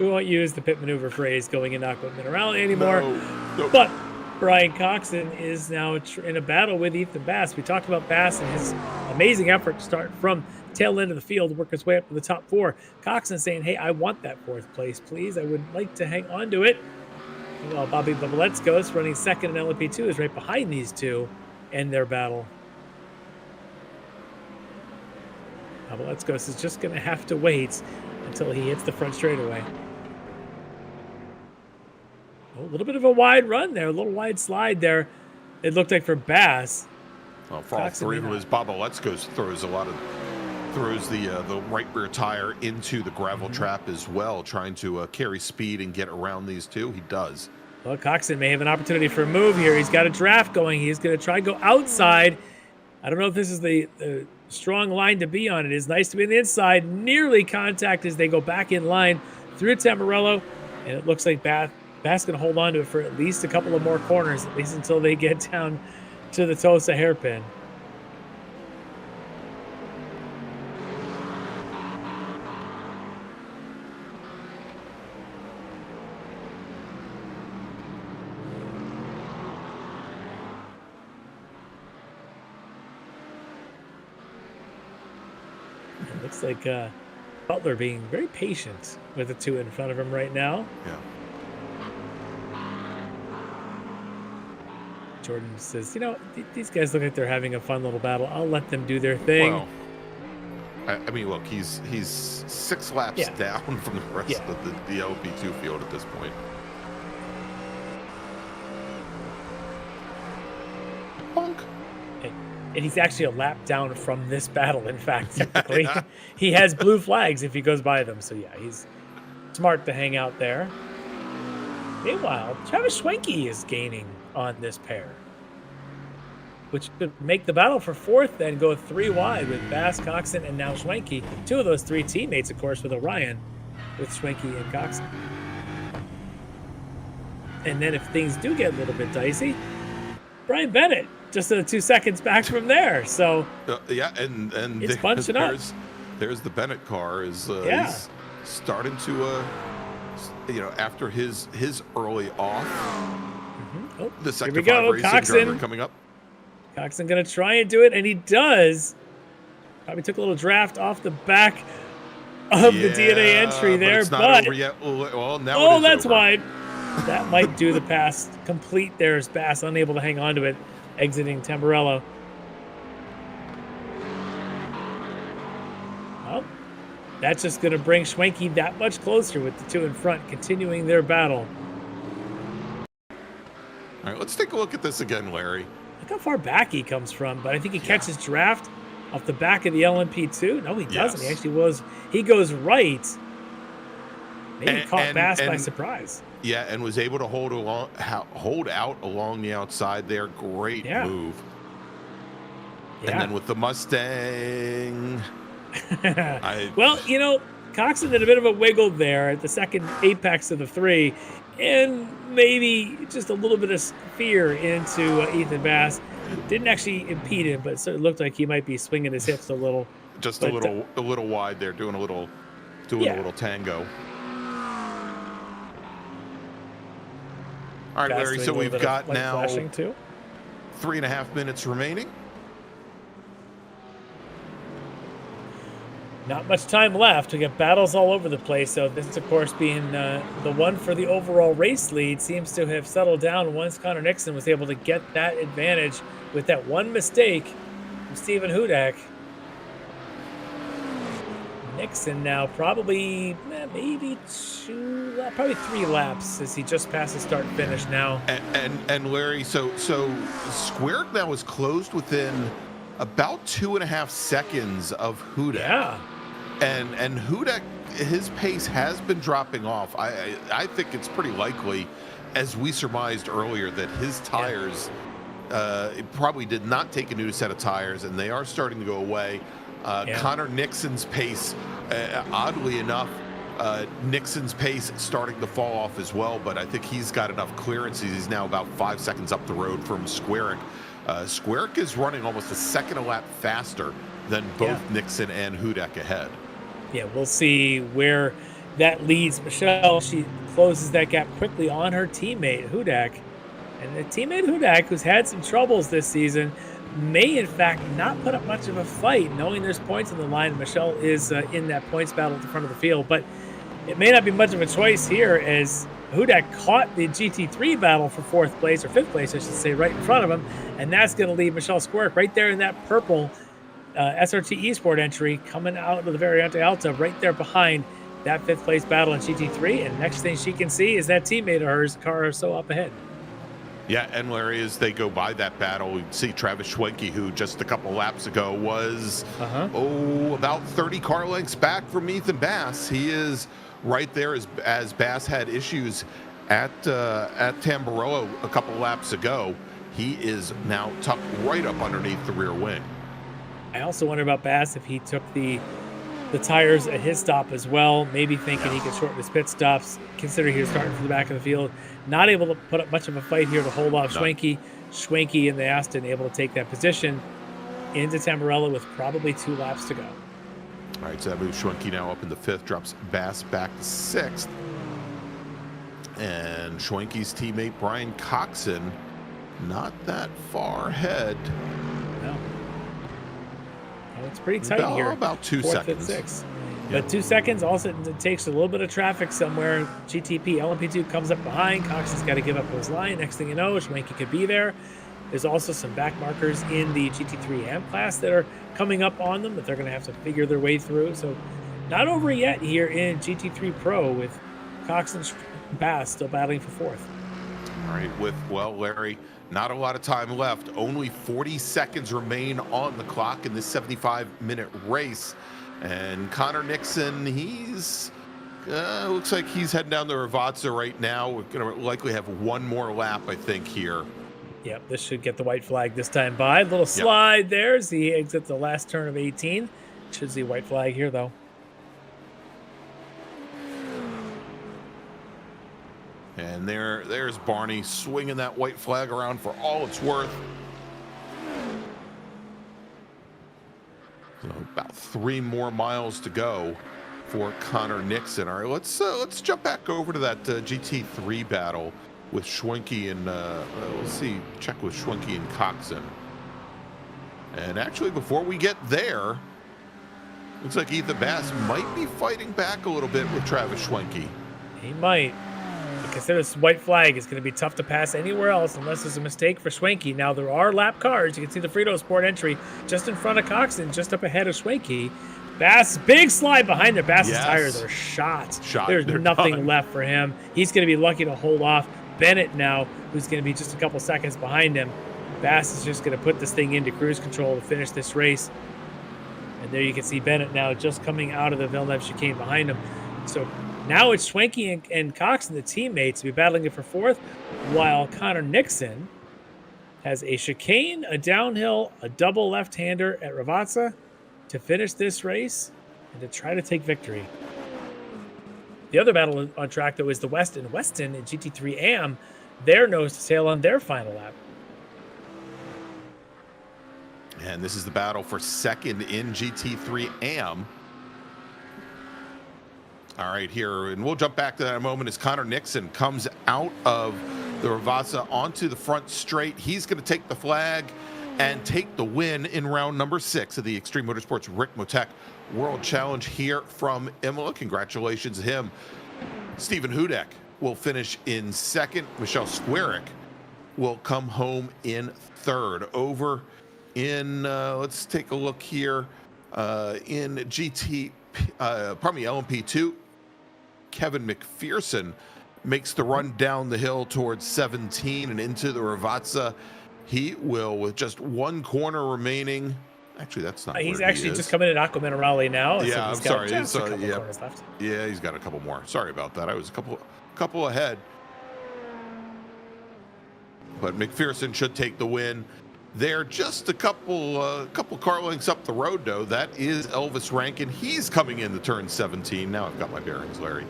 We won't use the pit maneuver phrase going into Aqua Minerale anymore. No. But Brian Coxon is now in a battle with Ethan Bass. We talked about Bass and his amazing effort to start from the tail end of the field, work his way up to the top four. Coxon saying, hey, I want that fourth place, please. I would like to hang on to it. Well, Bobby Babaletskos running second in LMP2 is right behind these two in their battle. Babaletskos is just going to have to wait until he hits the front straightaway. Oh, a little bit of a wide run there, a little wide slide there. It looked like for Bass. Well, for all three of them, Babaletskos throws the right rear tire into the gravel trap as well, trying to carry speed and get around these two. He does. Well, Coxon may have an opportunity for a move here. He's got a draft going. He's going to try and go outside. I don't know if this is the strong line to be on. It is nice to be on the inside. Nearly contact as they go back in line through Tamburello. And it looks like Bass going to hold on to it for at least a couple of more corners, at least until they get down to the Tosa hairpin. It looks like Butler being very patient with the two in front of him right now. Yeah. Jordan says, these guys look like they're having a fun little battle. I'll let them do their thing. Well, I mean, look, he's 6 laps down from the rest of the LP2 field at this point. Bonk. And he's actually a lap down from this battle, in fact, technically. He has blue flags if he goes by them. So, yeah, he's smart to hang out there. Meanwhile, Travis Schwenke is gaining on this pair, which could make the battle for fourth then go 3 wide with Bass, Coxon, and now Schwenke. 2 of those 3 teammates, of course, with Orion, with Schwenke and Coxon. And then if things do get a little bit dicey, Brian Bennett just 2 seconds back from there. So and it's bunching up. There's the Bennett car is he's starting to after his early off. Oh, the sector here we go. 5 racing Coxon driver coming up. Coxon going to try and do it, and he does. Probably took a little draft off the back of the DNA entry there, but it's not over yet. Well, now it is that's over. wide. That might do the pass complete there as Bass unable to hang on to it, exiting Tamburello. Well, that's just going to bring Schwenke that much closer with the 2 in front, continuing their battle. All right, let's take a look at this again, Larry. Look how far back he comes from, but I think he catches draft off the back of the LMP2. No, he doesn't. Yes. He goes right. Maybe caught Bass by surprise. Yeah, and was able to hold out along the outside there. Great move. Yeah. And then with the Mustang. Well, Coxon did a bit of a wiggle there at the second apex of the 3, and maybe just a little bit of fear into Ethan Bass. Didn't actually impede him, but it looked like he might be swinging his hips a little. Just a little wide there, doing a little tango. All right, Larry. So we've got now 3.5 minutes remaining. Not much time left. We got battles all over the place. So this, of course, being the one for the overall race lead, seems to have settled down once Connor Nixon was able to get that advantage with that one mistake from Stephen Hudak. Nixon now probably maybe 3 laps as he just passed the start finish now. And Larry, so Square now is closed within about 2.5 seconds of Hudak. Yeah. And Hudak, his pace has been dropping off. I think it's pretty likely, as we surmised earlier, that his tires probably did not take a new set of tires, and they are starting to go away. Connor Nixon's pace, oddly enough, Nixon's pace starting to fall off as well, but I think he's got enough clearances. He's now about 5 seconds up the road from Squarick. Squarick is running almost a second a lap faster than both Nixon and Hudak ahead. Yeah, we'll see where that leads Michelle. She closes that gap quickly on her teammate, Hudak. And the teammate Hudak, who's had some troubles this season, may in fact not put up much of a fight, knowing there's points on the line. Michelle is in that points battle at the front of the field, but it may not be much of a choice here as Hudak caught the GT3 battle for 4th place, or 5th place, I should say, right in front of him. And that's going to leave Michelle Squirk right there in that purple SRT Esport entry coming out of the Variante Alta right there behind that 5th place battle in GT3. And next thing she can see is that teammate of hers, car so up ahead. Yeah, and Larry, as they go by that battle, you see Travis Schwenke, who just a couple laps ago was, about 30 car lengths back from Ethan Bass. He is right there as Bass had issues at Tamburello a couple laps ago. He is now tucked right up underneath the rear wing. I also wonder about Bass if he took the tires at his stop as well, maybe thinking he could shorten his pit stops, considering he was starting from the back of the field. Not able to put up much of a fight here to hold off Schwenke. Schwenke in the Aston able to take that position into Tamburello with probably 2 laps to go. All right, so that moves Schwenke now up in the 5th, drops Bass back to 6th. And Schwenke's teammate Brian Coxon not that far ahead. No. Oh, it's pretty tight here. About 2 4th seconds. and 6th. Yeah. But 2 seconds also it takes a little bit of traffic somewhere. GTP, LMP2 comes up behind. Coxon's got to give up his line. Next thing you know, Schwenke could be there. There's also some back markers in the GT3 AM class that are coming up on them that they're going to have to figure their way through. So not over yet here in GT3 Pro with Coxon Bass still battling for 4th. All right, Larry, not a lot of time left. Only 40 seconds remain on the clock in this 75-minute race. And Connor Nixon, he's looks like he's heading down to Ravazza right now. We're going to likely have one more lap, I think, here. Yep, this should get the white flag this time by. Little slide there as he exits the last turn of 18. Should see white flag here, though. And there's Barney swinging that white flag around for all it's worth. So about 3 more miles to go for Connor Nixon. All right, let's jump back over to that GT3 battle with Schwenke and check with Schwenke and Coxon. And actually, before we get there, looks like Ethan Bass might be fighting back a little bit with Travis Schwenke. He might. Consider this white flag is going to be tough to pass anywhere else unless there's a mistake for Schwenke. Now, there are lap cars. You can see the Frito Sport entry just in front of Coxon, just up ahead of Schwenke. Bass, big slide behind there. Bass's tires are shot. There's nothing left for him. He's going to be lucky to hold off Bennett now, who's going to be just a couple seconds behind him. Bass is just going to put this thing into cruise control to finish this race. And there you can see Bennett now just coming out of the Villeneuve chicane behind him. So now it's Schwenke and Coxon, the teammates, to be battling it for 4th, while Connor Nixon has a chicane, a downhill, a double left-hander at Ravazza to finish this race and to try to take victory. The other battle on track, though, is the Weston in GT3 AM. Their nose to tail on their final lap. And this is the battle for 2nd in GT3 AM. All right, here, and we'll jump back to that in a moment as Connor Nixon comes out of the Ravazza onto the front straight. He's going to take the flag and take the win in round number 6 of the Extreme Motorsports Ricmotech World Challenge here from Imola. Congratulations to him. Stephen Hudak will finish in 2nd. Michelle Squarick will come home in 3rd. Over in, let's take a look here, in LMP2, Kevin McPherson makes the run down the hill towards 17 and into the Ravazza. He will, with just 1 corner remaining. Actually, that's not. He's actually just coming in Aqua Minerale now. Yeah, so I'm sorry. Just a couple corners left. Yeah, he's got a couple more. Sorry about that. I was a couple ahead. But McPherson should take the win. They're just a couple car lengths up the road, though. That is Elvis Rankin. He's coming in to turn 17. Now I've got my bearings, Larry.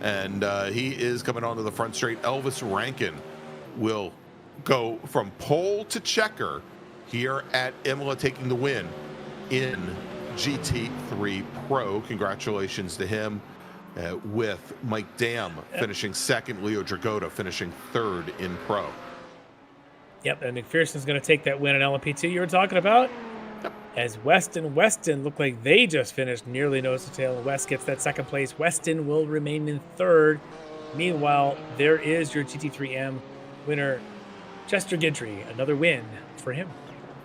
And he is coming onto the front straight. Elvis Rankin will go from pole to checker here at Imola, taking the win in GT3 Pro. Congratulations to him, with Mike Dam finishing 2nd, Leo Dragota finishing 3rd in Pro. Yep, and McPherson's going to take that win in LMP2 you were talking about. Yep. As Weston look like they just finished nearly nose to tail. West gets that 2nd place. Weston will remain in 3rd. Meanwhile, there is your GT3M winner, Chester Gidry, another win for him.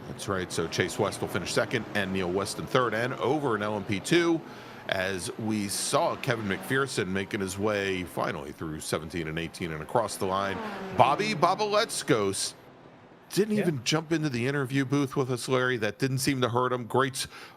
That's right. So Chase West will finish second and Neil Weston third, and over in LMP2 as we saw Kevin McPherson making his way finally through 17 and 18 and across the line. Bobby Boboletscos didn't even jump into the interview booth with us, Larry. That didn't seem to hurt him.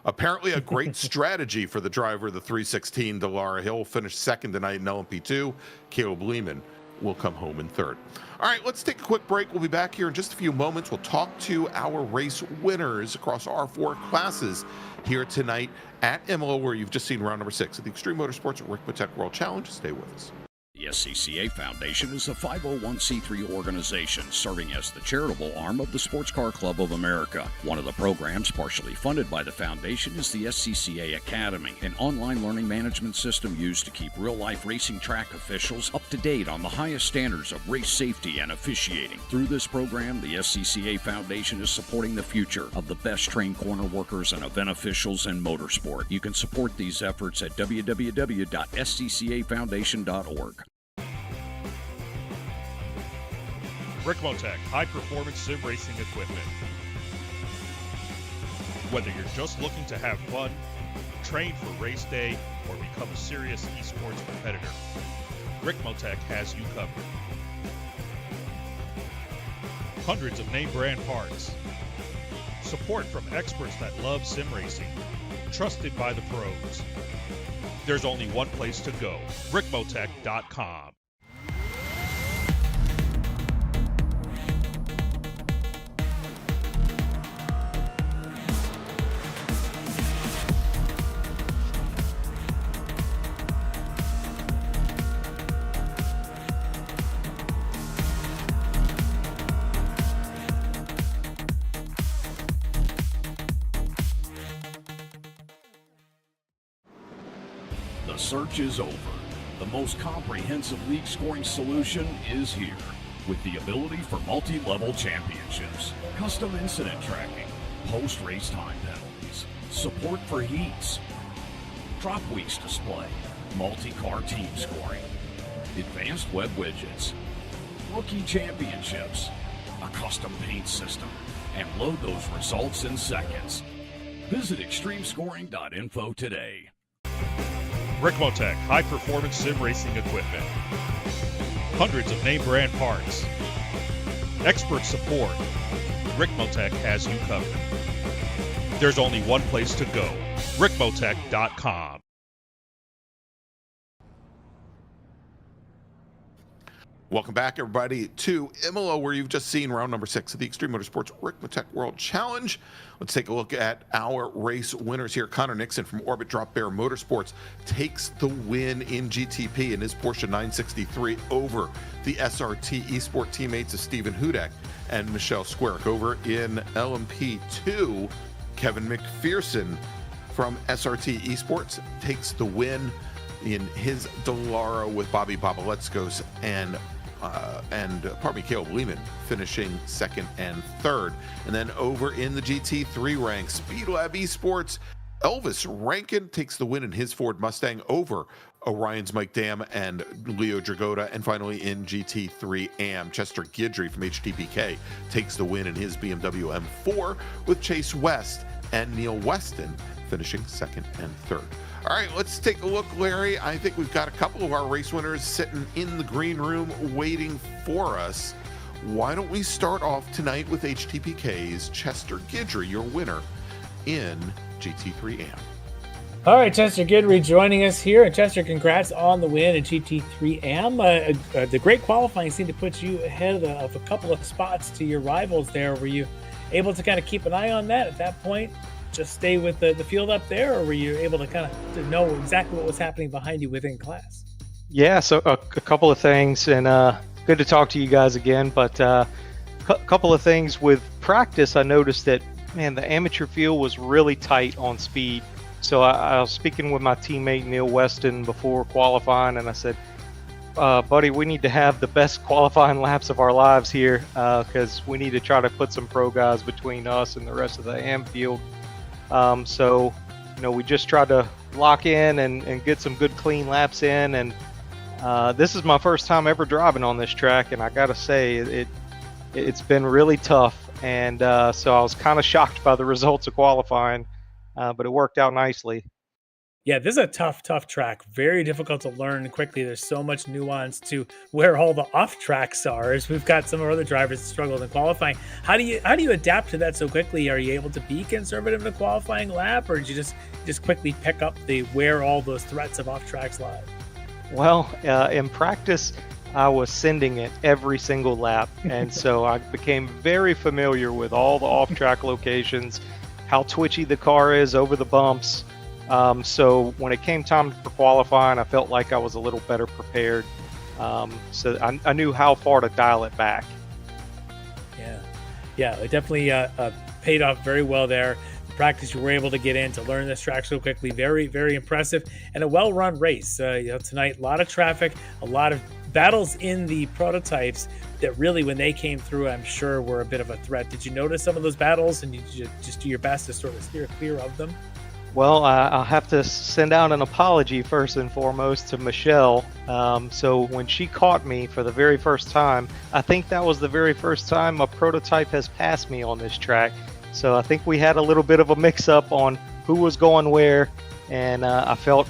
Apparently a great strategy for the driver of the 316, Delara Hill, finished second tonight in LMP2. Caleb Lehman will come home in third. All right, let's take a quick break. We'll be back here in just a few moments. We'll talk to our race winners across our 4 classes here tonight at Imola, where you've just seen round number 6 of the Extreme Motorsports Ricmotech World Challenge. Stay with us. The SCCA Foundation is a 501c3 organization serving as the charitable arm of the Sports Car Club of America. One of the programs partially funded by the foundation is the SCCA Academy, an online learning management system used to keep real-life racing track officials up to date on the highest standards of race safety and officiating. Through this program, the SCCA Foundation is supporting the future of the best-trained corner workers and event officials in motorsport. You can support these efforts at www.sccafoundation.org. Ricmotech high-performance sim racing equipment. Whether you're just looking to have fun, train for race day, or become a serious esports competitor, Ricmotech has you covered. Hundreds of name brand parts. Support from experts that love sim racing. Trusted by the pros. There's only one place to go, Ricmotech.com. The search is over. The most comprehensive league scoring solution is here, with the ability for multi-level championships, custom incident tracking, post-race time penalties, support for heats, drop weeks display, multi-car team scoring, advanced web widgets, rookie championships, a custom paint system, and load those results in seconds. Visit extremescoring.info today. Ricmotech high-performance sim racing equipment. Hundreds of name brand parts. Expert support. Ricmotech has you covered. There's only one place to go, Ricmotech.com. Welcome back, everybody, to Imola, where you've just seen round number 6 of the Extreme Motorsports Ricmotech World Challenge. Let's take a look at our race winners here. Connor Nixon from Orbit Drop Bear Motorsports takes the win in GTP in his Porsche 963 over the SRT Esport teammates of Stephen Hudek and Michelle Squerick. Over in LMP2, Kevin McPherson from SRT Esports takes the win in his Delara with Bobby Boboletscos and Caleb Lehman finishing second and third. And then over in the GT3 ranks, Speedlab Esports, Elvis Rankin takes the win in his Ford Mustang over Orion's Mike Dam and Leo Dragotta. And finally in GT3 AM, Chester Gidry from HTPK takes the win in his BMW M4 with Chase West and Neil Weston finishing second and third. All right, let's take a look, Larry. I think we've got a couple of our race winners sitting in the green room waiting for us. Why don't we start off tonight with HTPK's Chester Gidry, your winner in GT3 AM. All right, Chester Gidry joining us here. And Chester, congrats on the win in GT3 AM. The great qualifying seemed to put you ahead of a couple of spots to your rivals there. Were you able to kind of keep an eye on that at that point? Just stay with the field up there, or were you able to kind of to know exactly what was happening behind you within class? Yeah, so a couple of things, and good to talk to you guys again. But a couple of things with practice, I noticed that, man, the amateur field was really tight on speed. So I was speaking with my teammate Neil Weston before qualifying, and I said, buddy, we need to have the best qualifying laps of our lives here because we need to try to put some pro guys between us and the rest of the AM field. So, we just tried to lock in and get some good clean laps in, and This is my first time ever driving on this track, and I gotta say it's been really tough, and so I was kind of shocked by the results of qualifying, but it worked out nicely. Yeah, this is a tough track. Very difficult to learn quickly. There's so much nuance to where all the off tracks are. As we've got some of our other drivers that struggled in qualifying. How do you adapt to that so quickly? Are you able to be conservative in a qualifying lap, or did you just quickly pick up where all those threats of off tracks lie? Well, in practice, I was sending it every single lap, and so I became very familiar with all the off track locations, how twitchy the car is over the bumps. So when it came time for qualifying, I felt like I was a little better prepared. So I knew how far to dial it back. Yeah, it definitely paid off very well there. The practice you were able to get in to learn this track so quickly, very, very impressive, and a well-run race. Tonight, a lot of traffic, a lot of battles in the prototypes that really, when they came through, I'm sure were a bit of a threat. Did you notice some of those battles, and did you just do your best to sort of steer clear of them? Well, I'll have to send out an apology first and foremost to Michelle. So when she caught me for the very first time, I think that was the very first time a prototype has passed me on this track. So I think we had a little bit of a mix-up on who was going where, and I felt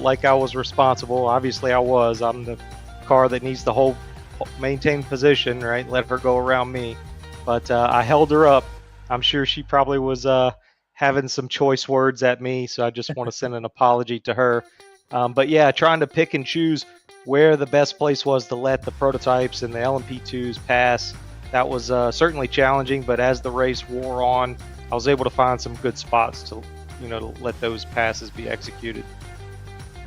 like I was responsible. Obviously, I was. I'm the car that needs to maintain position, right? Let her go around me. But I held her up. I'm sure she probably was having some choice words at me, so I just want to send an apology to her. But yeah, trying to pick and choose where the best place was to let the prototypes and the LMP2s pass, that was certainly challenging, but as the race wore on, I was able to find some good spots to let those passes be executed.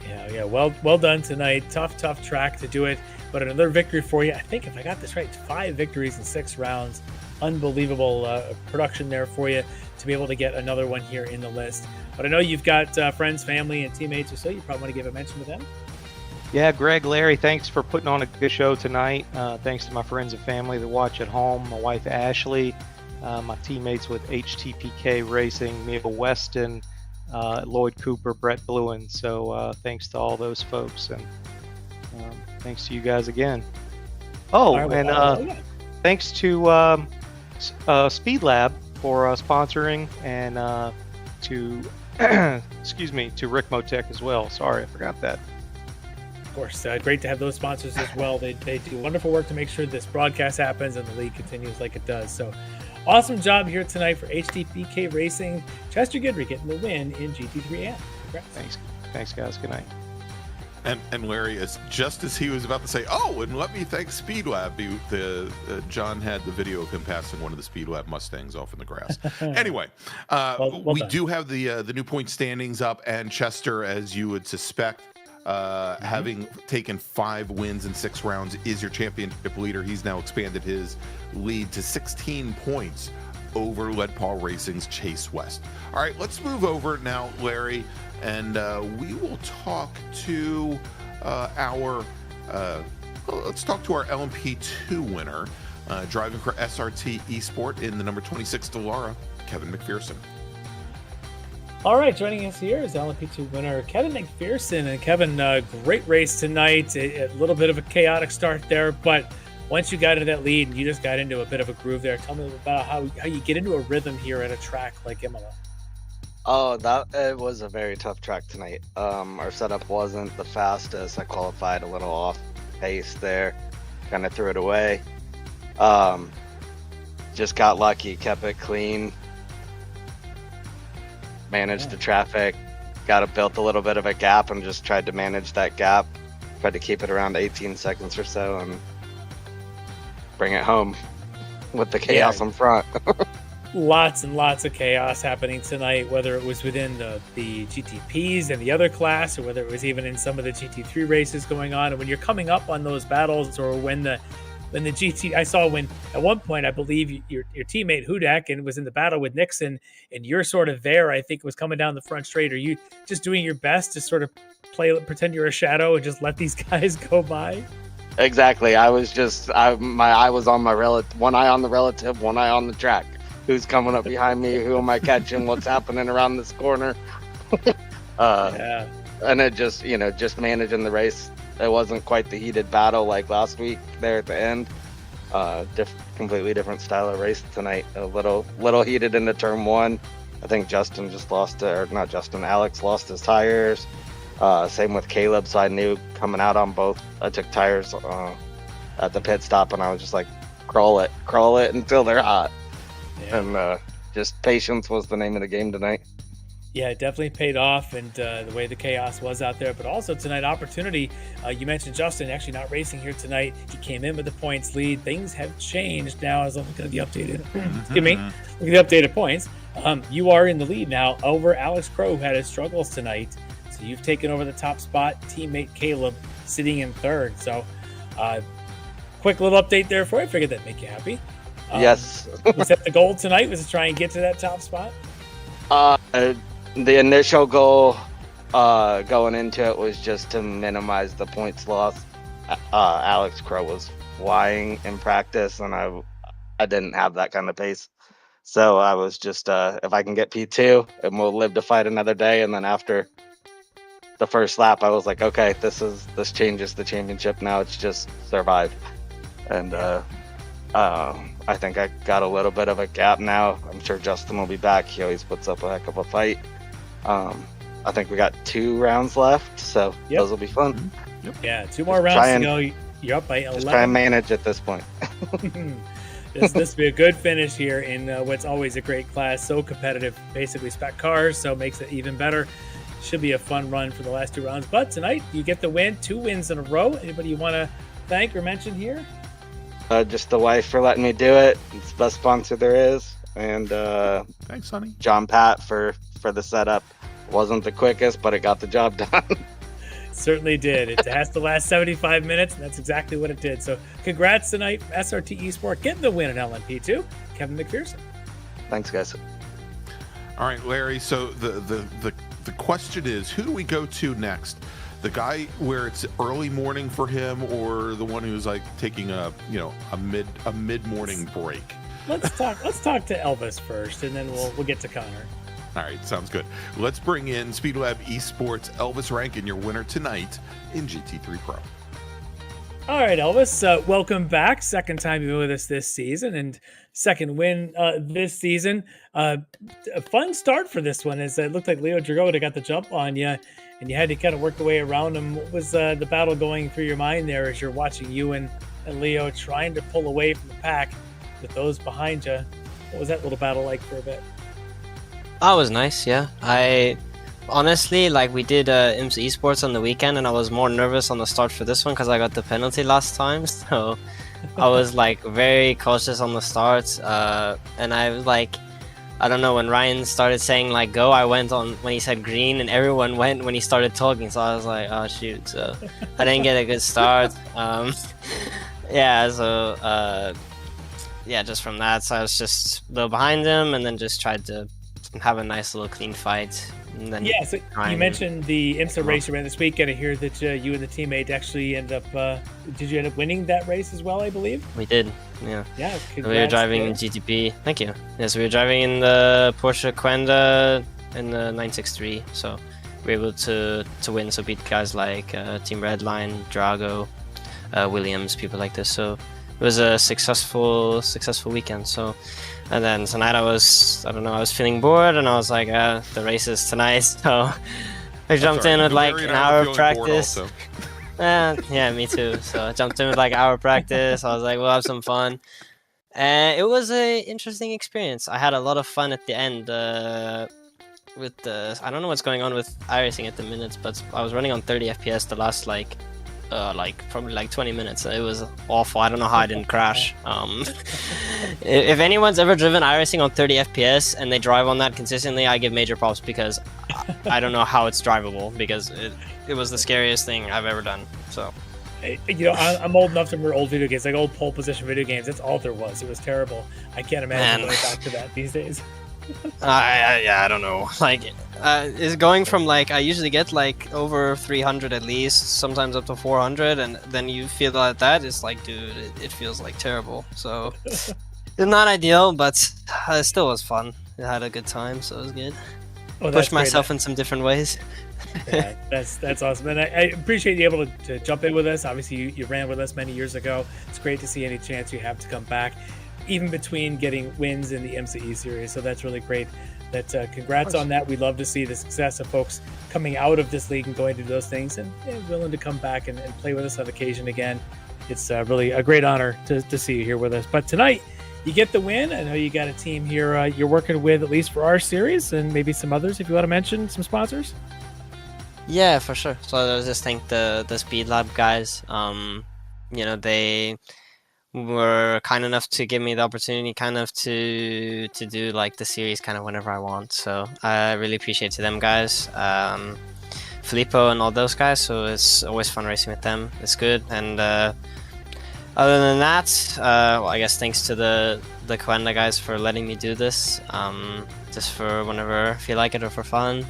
Yeah, well done tonight. Tough track to do it, but another victory for you. I think if I got this right, 5 victories in 6 rounds. Unbelievable production there for you to be able to get another one here in the list. But I know you've got friends, family, and teammates or so. You probably want to give a mention to them. Yeah, Greg, Larry, thanks for putting on a good show tonight. Thanks to my friends and family that watch at home, my wife Ashley, my teammates with HTPK Racing, Mia Weston, Lloyd Cooper, Brett Bluen. So thanks to all those folks, and thanks to you guys again. Thanks to Speed Lab for sponsoring, and to to Ricmotech as well. Sorry, I forgot that. Of course, great to have those sponsors as well. They do wonderful work to make sure this broadcast happens and the league continues like it does. So awesome job here tonight for HTPK Racing. Chester Goodry getting the win in GT3 AM. Congrats. Thanks guys. Good night. And Larry, just as he was about to say, and let me thank Speedlab, John had the video of him passing one of the Speedlab Mustangs off in the grass. Anyway, we do have the new point standings up, and Chester, as you would suspect, having taken 5 wins in 6 rounds, is your championship leader. He's now expanded his lead to 16 points over Lead Paul Racing's Chase West. All right, let's move over now, Larry, and we will talk to let's talk to our LMP2 winner, driving for SRT Esport in the number 26 Dallara, Kevin McPherson. All right, joining us here is LMP2 winner Kevin McPherson. And Kevin, great race tonight. A little bit of a chaotic start there, but once you got into that lead and you just got into a bit of a groove there, tell me about how you get into a rhythm here at a track like Imola. Oh, it was a very tough track tonight. Our setup wasn't the fastest. I qualified a little off pace there, kind of threw it away. Just got lucky, kept it clean, managed the traffic, built a little bit of a gap and just tried to manage that gap. Tried to keep it around 18 seconds or so and bring it home with the chaos in front. Lots and lots of chaos happening tonight, whether it was within the GTPs and the other class, or whether it was even in some of the GT3 races going on. And when you're coming up on those battles, or when the GT, I saw when at one point, I believe your teammate Hudak and was in the battle with Nixon, and you're sort of there, I think it was coming down the front straight. Are you just doing your best to sort of pretend you're a shadow and just let these guys go by? Exactly. I was my eye was on my relative, one eye on the relative, one eye on the track. Who's coming up behind me? Who am I catching? What's happening around this corner? and it just, just managing the race. It wasn't quite the heated battle like last week there at the end. Completely different style of race tonight. A little heated into turn 1. I think Justin just lost, or not Justin, Alex lost his tires. Same with Caleb, so I knew coming out on both. I took tires at the pit stop, and I was just like, crawl it until they're hot. Yeah. And just patience was the name of the game tonight. Yeah, it definitely paid off, and the way the chaos was out there. But also tonight, opportunity. You mentioned Justin actually not racing here tonight. He came in with the points lead. Things have changed now as I'm looking at the updated. Excuse me, look at the updated points. You are in the lead now over Alex Crow, who had his struggles tonight. So you've taken over the top spot. Teammate Caleb sitting in third. So, quick little update there for you. I figured that'd make you happy. Yes. Was that the goal tonight? Was to try and get to that top spot? The initial goal going into it was just to minimize the points loss. Alex Crow was flying in practice, and I didn't have that kind of pace. So I was just, if I can get P2, and we'll live to fight another day. And then after the first lap, I was like, okay, this changes the championship now. It's just survive. And I think I got a little bit of a gap now. I'm sure Justin will be back. He always puts up a heck of a fight. I think we got 2 rounds left, so those will be fun. Yep. Yeah, 2 more rounds to go. You're up by 11. Just try and manage at this point. This will be a good finish here in what's always a great class. So competitive, basically spec cars, so makes it even better. Should be a fun run for the last 2 rounds. But tonight, you get the win, 2 wins in a row. Anybody you want to thank or mention here? Just the wife for letting me do it. It's the best sponsor there is. And thanks, honey. John Pat for the setup. Wasn't the quickest, but it got the job done. Certainly did. It has to last 75 minutes, and that's exactly what it did. So congrats tonight, SRT Esport getting the win in LMP2. Kevin McPherson. Thanks, guys. All right, Larry. So the question is, who do we go to next? The guy where it's early morning for him, or the one who's like taking a mid-morning break? Let's talk to Elvis first, and then we'll get to Connor. All right, sounds good. Let's bring in Speedlab Esports Elvis Rankin, your winner tonight in GT3 Pro. All right, Elvis, welcome back. Second time you've been with us this season, and second win this season. A fun start for this one, as it looked like Leo Dragota got the jump on you, and you had to kind of work your way around him. What was the battle going through your mind there as you're watching you and Leo trying to pull away from the pack with those behind you? What was that little battle like for a bit? Oh, it was nice, yeah. I honestly, we did IMS Esports on the weekend, and I was more nervous on the start for this one because I got the penalty last time, so I was very cautious on the start, and I was I don't know, when Ryan started saying go, I went on when he said green, and everyone went when he started talking, so I was like, oh shoot, so I didn't get a good start. Just from that, so I was just a little behind him, and then just tried to have a nice little clean fight. And then so you mentioned the IMSA race you ran this week. Got to hear that you and the teammate actually end up. Did you end up winning that race as well? I believe we did. Yeah. Yeah. We were driving in GTP. Thank you. Yes, we were driving in the Porsche Quenda in the 963. So we were able to win. So beat guys like Team Redline, Drago, Williams, people like this. So it was a successful weekend. So. And then tonight I was feeling bored, and I was like, the race is tonight, so I jumped in with an hour of practice. Yeah, me too. So I jumped in with an hour of practice. I was like, we'll have some fun. And it was an interesting experience. I had a lot of fun at the end with the, I don't know what's going on with iRacing at the minute, but I was running on 30 FPS the last probably 20 minutes. It was awful. I don't know how I didn't crash. If anyone's ever driven iRacing on 30 FPS and they drive on that consistently, I give major props, because I don't know how it's drivable, because it was the scariest thing I've ever done. So I'm old enough to remember old video games, old pole position video games. That's all there was. It was terrible. I can't imagine going back to that these days. I don't know. It's going from I usually get over 300 at least, sometimes up to 400, and then you feel that it's dude, it feels terrible. So it's not ideal, but it still was fun. I had a good time, so it was good. Oh, push myself in some different ways. Yeah, that's awesome, and I appreciate you able to jump in with us. Obviously, you ran with us many years ago. It's great to see any chance you have to come back, even between getting wins in the MCE series. So that's really great. Congrats on that. We'd love to see the success of folks coming out of this league and going to do those things, and willing to come back and play with us on occasion again. It's really a great honor to see you here with us. But tonight, you get the win. I know you got a team here you're working with, at least for our series, and maybe some others if you want to mention some sponsors. Yeah, for sure. So I just thank the Speed Lab guys. They were kind enough to give me the opportunity to do like the series kind of whenever I want. So I really appreciate them guys. Filippo and all those guys. So it's always fun racing with them. It's good. And other than that, I guess thanks to the Quenda guys for letting me do this. Just for whenever I feel like it or for fun.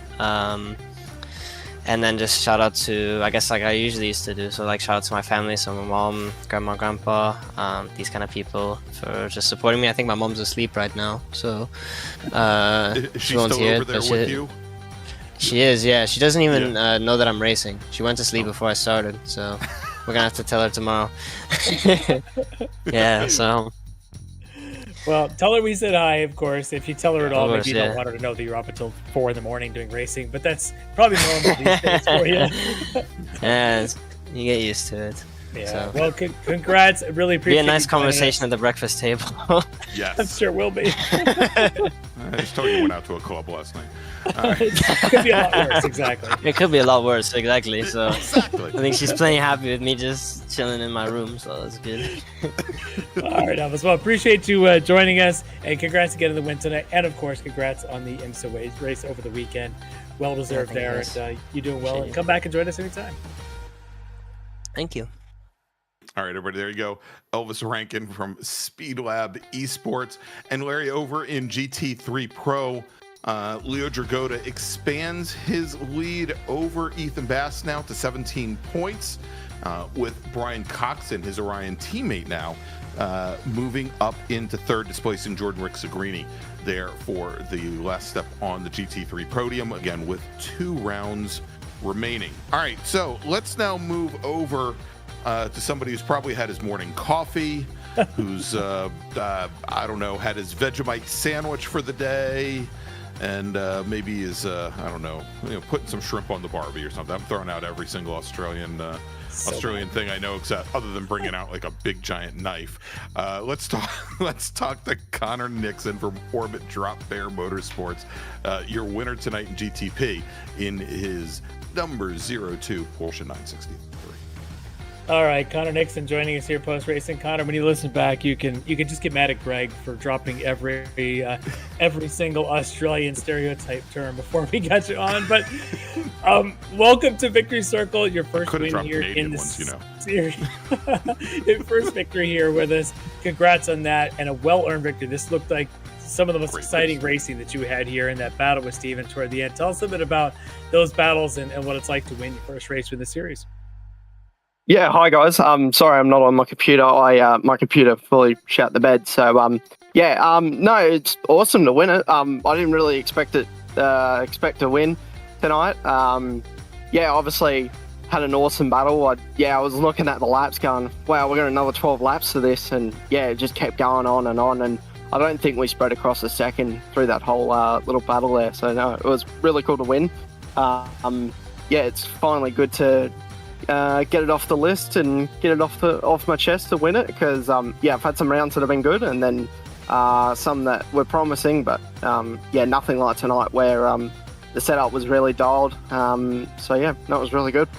And then just shout out to, I guess, like I usually used to do. So like shout out to my family, so my mom, grandma, grandpa, these kind of people for just supporting me. I think my mom's asleep right now, so Is she still over there with you? She is, yeah. She doesn't even know that I'm racing. She went to sleep before I started, so we're gonna have to tell her tomorrow. Yeah, so. Well, tell her we said hi, of course. If you tell her at all, maybe you yeah. don't want her to know that you're up until 4 a.m. doing racing, but that's probably normal these days for you. Yeah, you get used to it. Yeah. So. Well, congrats. I really appreciate it. Be a nice conversation at the breakfast table. Yes. I'm sure will be. I just told you went out to a club last night. It could be a lot worse, exactly. It could be a lot worse, exactly. So Exactly. I think she's plenty happy with me just chilling in my room, so that's good. All right, Elvis. Well, appreciate you joining us, and congrats again on the win tonight, and of course, congrats on the IMSA race over the weekend. Well deserved there, and you're doing well. And come back and join us anytime. Thank you. All right, everybody, there you go. Elvis Rankin from Speed Lab Esports, and Larry over in GT3 Pro. Leo Dragota expands his lead over Ethan Bass now to 17 points, with Brian Coxon, his Orion teammate now, moving up into third, displacing Jordan Rick-Sagrini there for the last step on the GT3 podium, again with 2 rounds remaining. All right, so let's now move over to somebody who's probably had his morning coffee, who's, I don't know, had his Vegemite sandwich for the day, and maybe is, I don't know, putting some shrimp on the Barbie or something. I'm throwing out every single Australian thing I know, except other than bringing out like a big giant knife. Let's talk to Connor Nixon from Orbit Drop Bear Motorsports, your winner tonight in GTP in his number 02 Porsche 963. All right, Connor Nixon joining us here post racing. Connor, when you listen back, you can just get mad at Greg for dropping every single Australian stereotype term before we got you on. But welcome to Victory Circle, your first win here in this series. Your first victory here with us. Congrats on that, and a well-earned victory. This looked like some of the most exciting racing that you had here in that battle with Steven toward the end. Tell us a bit about those battles and what it's like to win your first race with the series. Yeah, hi guys. Sorry I'm not on my computer. My computer fully shut the bed. So no, it's awesome to win it. I didn't really expect to win tonight. Obviously had an awesome battle. I was looking at the laps going, wow, we got another 12 laps to this, and it just kept going on, and I don't think we spread across a second through that whole little battle there. So no, it was really cool to win. It's finally good to get it off the list and get it off my chest to win it, because I've had some rounds that have been good, and then some that were promising, but nothing like tonight where the setup was really dialed. That was really good.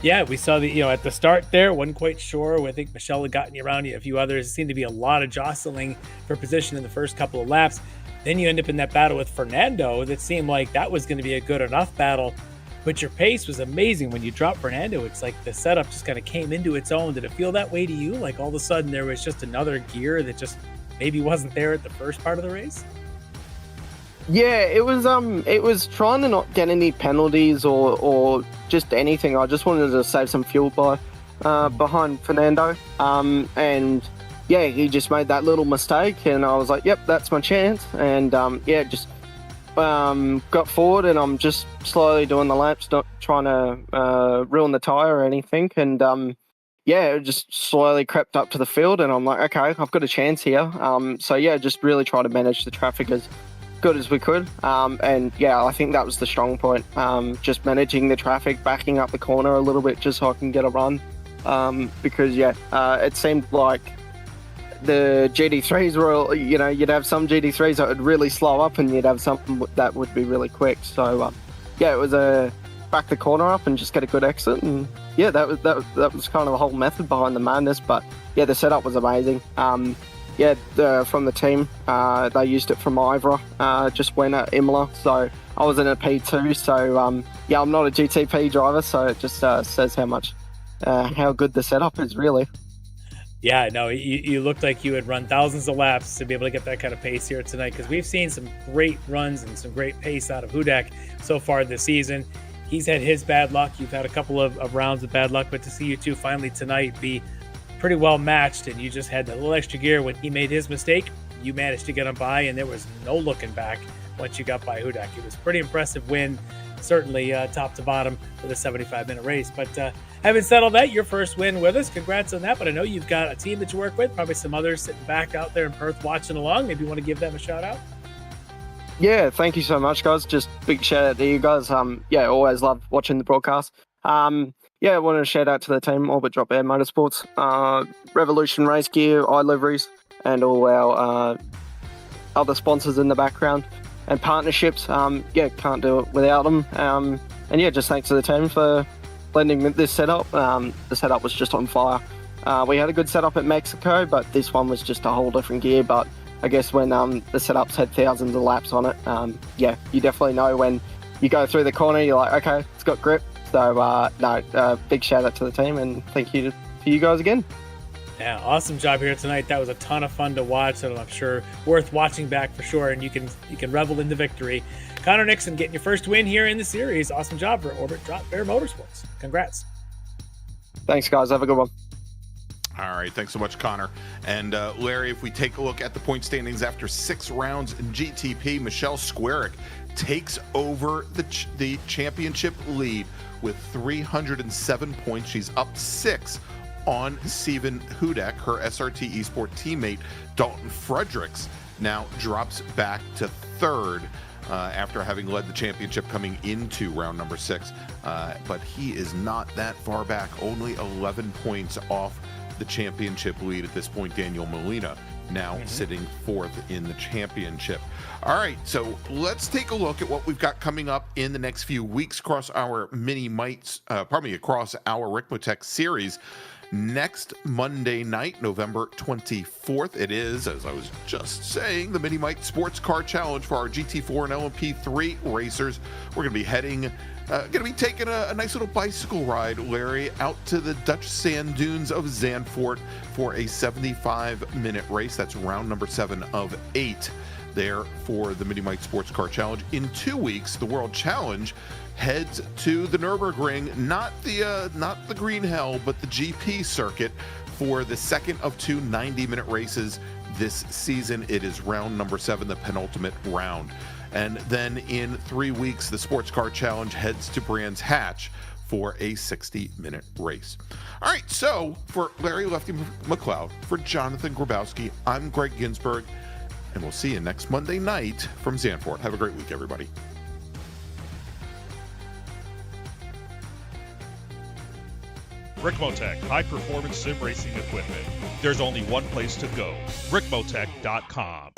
Yeah, we saw at the start there, wasn't quite sure. I think Michelle had gotten you around, a few others. It seemed to be a lot of jostling for position in the first couple of laps. Then you end up in that battle with Fernando that seemed like that was going to be a good enough battle. But your pace was amazing when you dropped Fernando. It's like the setup just kind of came into its own. Did it feel that way to you? Like all of a sudden there was just another gear that just maybe wasn't there at the first part of the race? Yeah, it was trying to not get any penalties or just anything. I just wanted to save some fuel behind Fernando. He just made that little mistake, and I was like, yep, that's my chance. And just got forward, and I'm just slowly doing the laps, not trying to ruin the tire or anything. And yeah, it just slowly crept up to the field, and I'm like, okay, I've got a chance here. So yeah, just really try to manage the traffic as good as we could. And yeah, I think that was the strong point. Just managing the traffic, backing up the corner a little bit just so I can get a run. Because yeah, it seemed like the GT3s were, you'd have some GT3s that would really slow up, and you'd have some that would be really quick. So yeah, it was back the corner up and just get a good exit, and yeah, that was kind of the whole method behind the madness. But yeah, the setup was amazing. Yeah, from the team, they used it from Ivra, just went at Imola, so I was in a P2. So yeah, I'm not a GTP driver, so it just says how good the setup is, really. Yeah, no, you looked like you had run thousands of laps to be able to get that kind of pace here tonight, because we've seen some great runs and some great pace out of Hudak so far this season. He's had his bad luck. You've had a couple of rounds of bad luck, but to see you two finally tonight be pretty well matched, and you just had a little extra gear when he made his mistake, you managed to get him by, and there was no looking back once you got by Hudak. It was a pretty impressive win, certainly top to bottom with a 75-minute race. But having said all that, your first win with us, congrats on that. But I know you've got a team that you work with, probably some others sitting back out there in Perth watching along. Maybe you want to give them a shout out? Yeah, thank you so much, guys. Just big shout out to you guys. Yeah, always love watching the broadcast. Yeah, I want to shout out to the team, Orbit Drop Air Motorsports, Revolution Race Gear, iLiveries, and all our other sponsors in the background and partnerships. Yeah, can't do it without them. And yeah, just thanks to the team for lending this setup. The setup was just on fire. We had a good setup at Mexico, but this one was just a whole different gear. But I guess when the setups had thousands of laps on it, yeah, you definitely know when you go through the corner, you're like, okay, it's got grip. So, no, big shout out to the team, and thank you to you guys again. Yeah, awesome job here tonight. That was a ton of fun to watch, and I'm sure worth watching back for sure, and you can revel in the victory. Connor Nixon getting your first win here in the series. Awesome job for Orbit Drop Air Motorsports. Congrats. Thanks, guys. Have a good one. All right, thanks so much, Connor. And Larry, if we take a look at the point standings after 6 rounds in GTP, Michelle Squarick takes over the championship lead with 307 points. She's up 6 on Steven Hudak. Her SRT Esport teammate Dalton Fredericks now drops back to 3rd after having led the championship coming into round number 6. But he is not that far back, only 11 points off the championship lead at this point. Daniel Molina now sitting 4th in the championship. All right, so let's take a look at what we've got coming up in the next few weeks across our across our Ricmotech series. Next Monday night, November 24th, it is, as I was just saying, the Mini Mite Sports Car Challenge for our GT4 and LMP3 racers. We're going to be taking a nice little bicycle ride, Larry, out to the Dutch sand dunes of Zandvoort for a 75-minute race. That's round number 7 of 8 there for the Mini Mite Sports Car Challenge. In 2 weeks, the World Challenge heads to the Nürburgring, not the Green Hell, but the GP circuit for the second of 2 90-minute races this season. It is round number 7, the penultimate round. And then in 3 weeks, the Sports Car Challenge heads to Brands Hatch for a 60-minute race. All right, so for Larry Lefty McLeod, for Jonathan Grabowski, I'm Greg Ginsburg, and we'll see you next Monday night from Zandvoort. Have a great week, everybody. Ricmotech, high-performance sim racing equipment. There's only one place to go, ricmotech.com.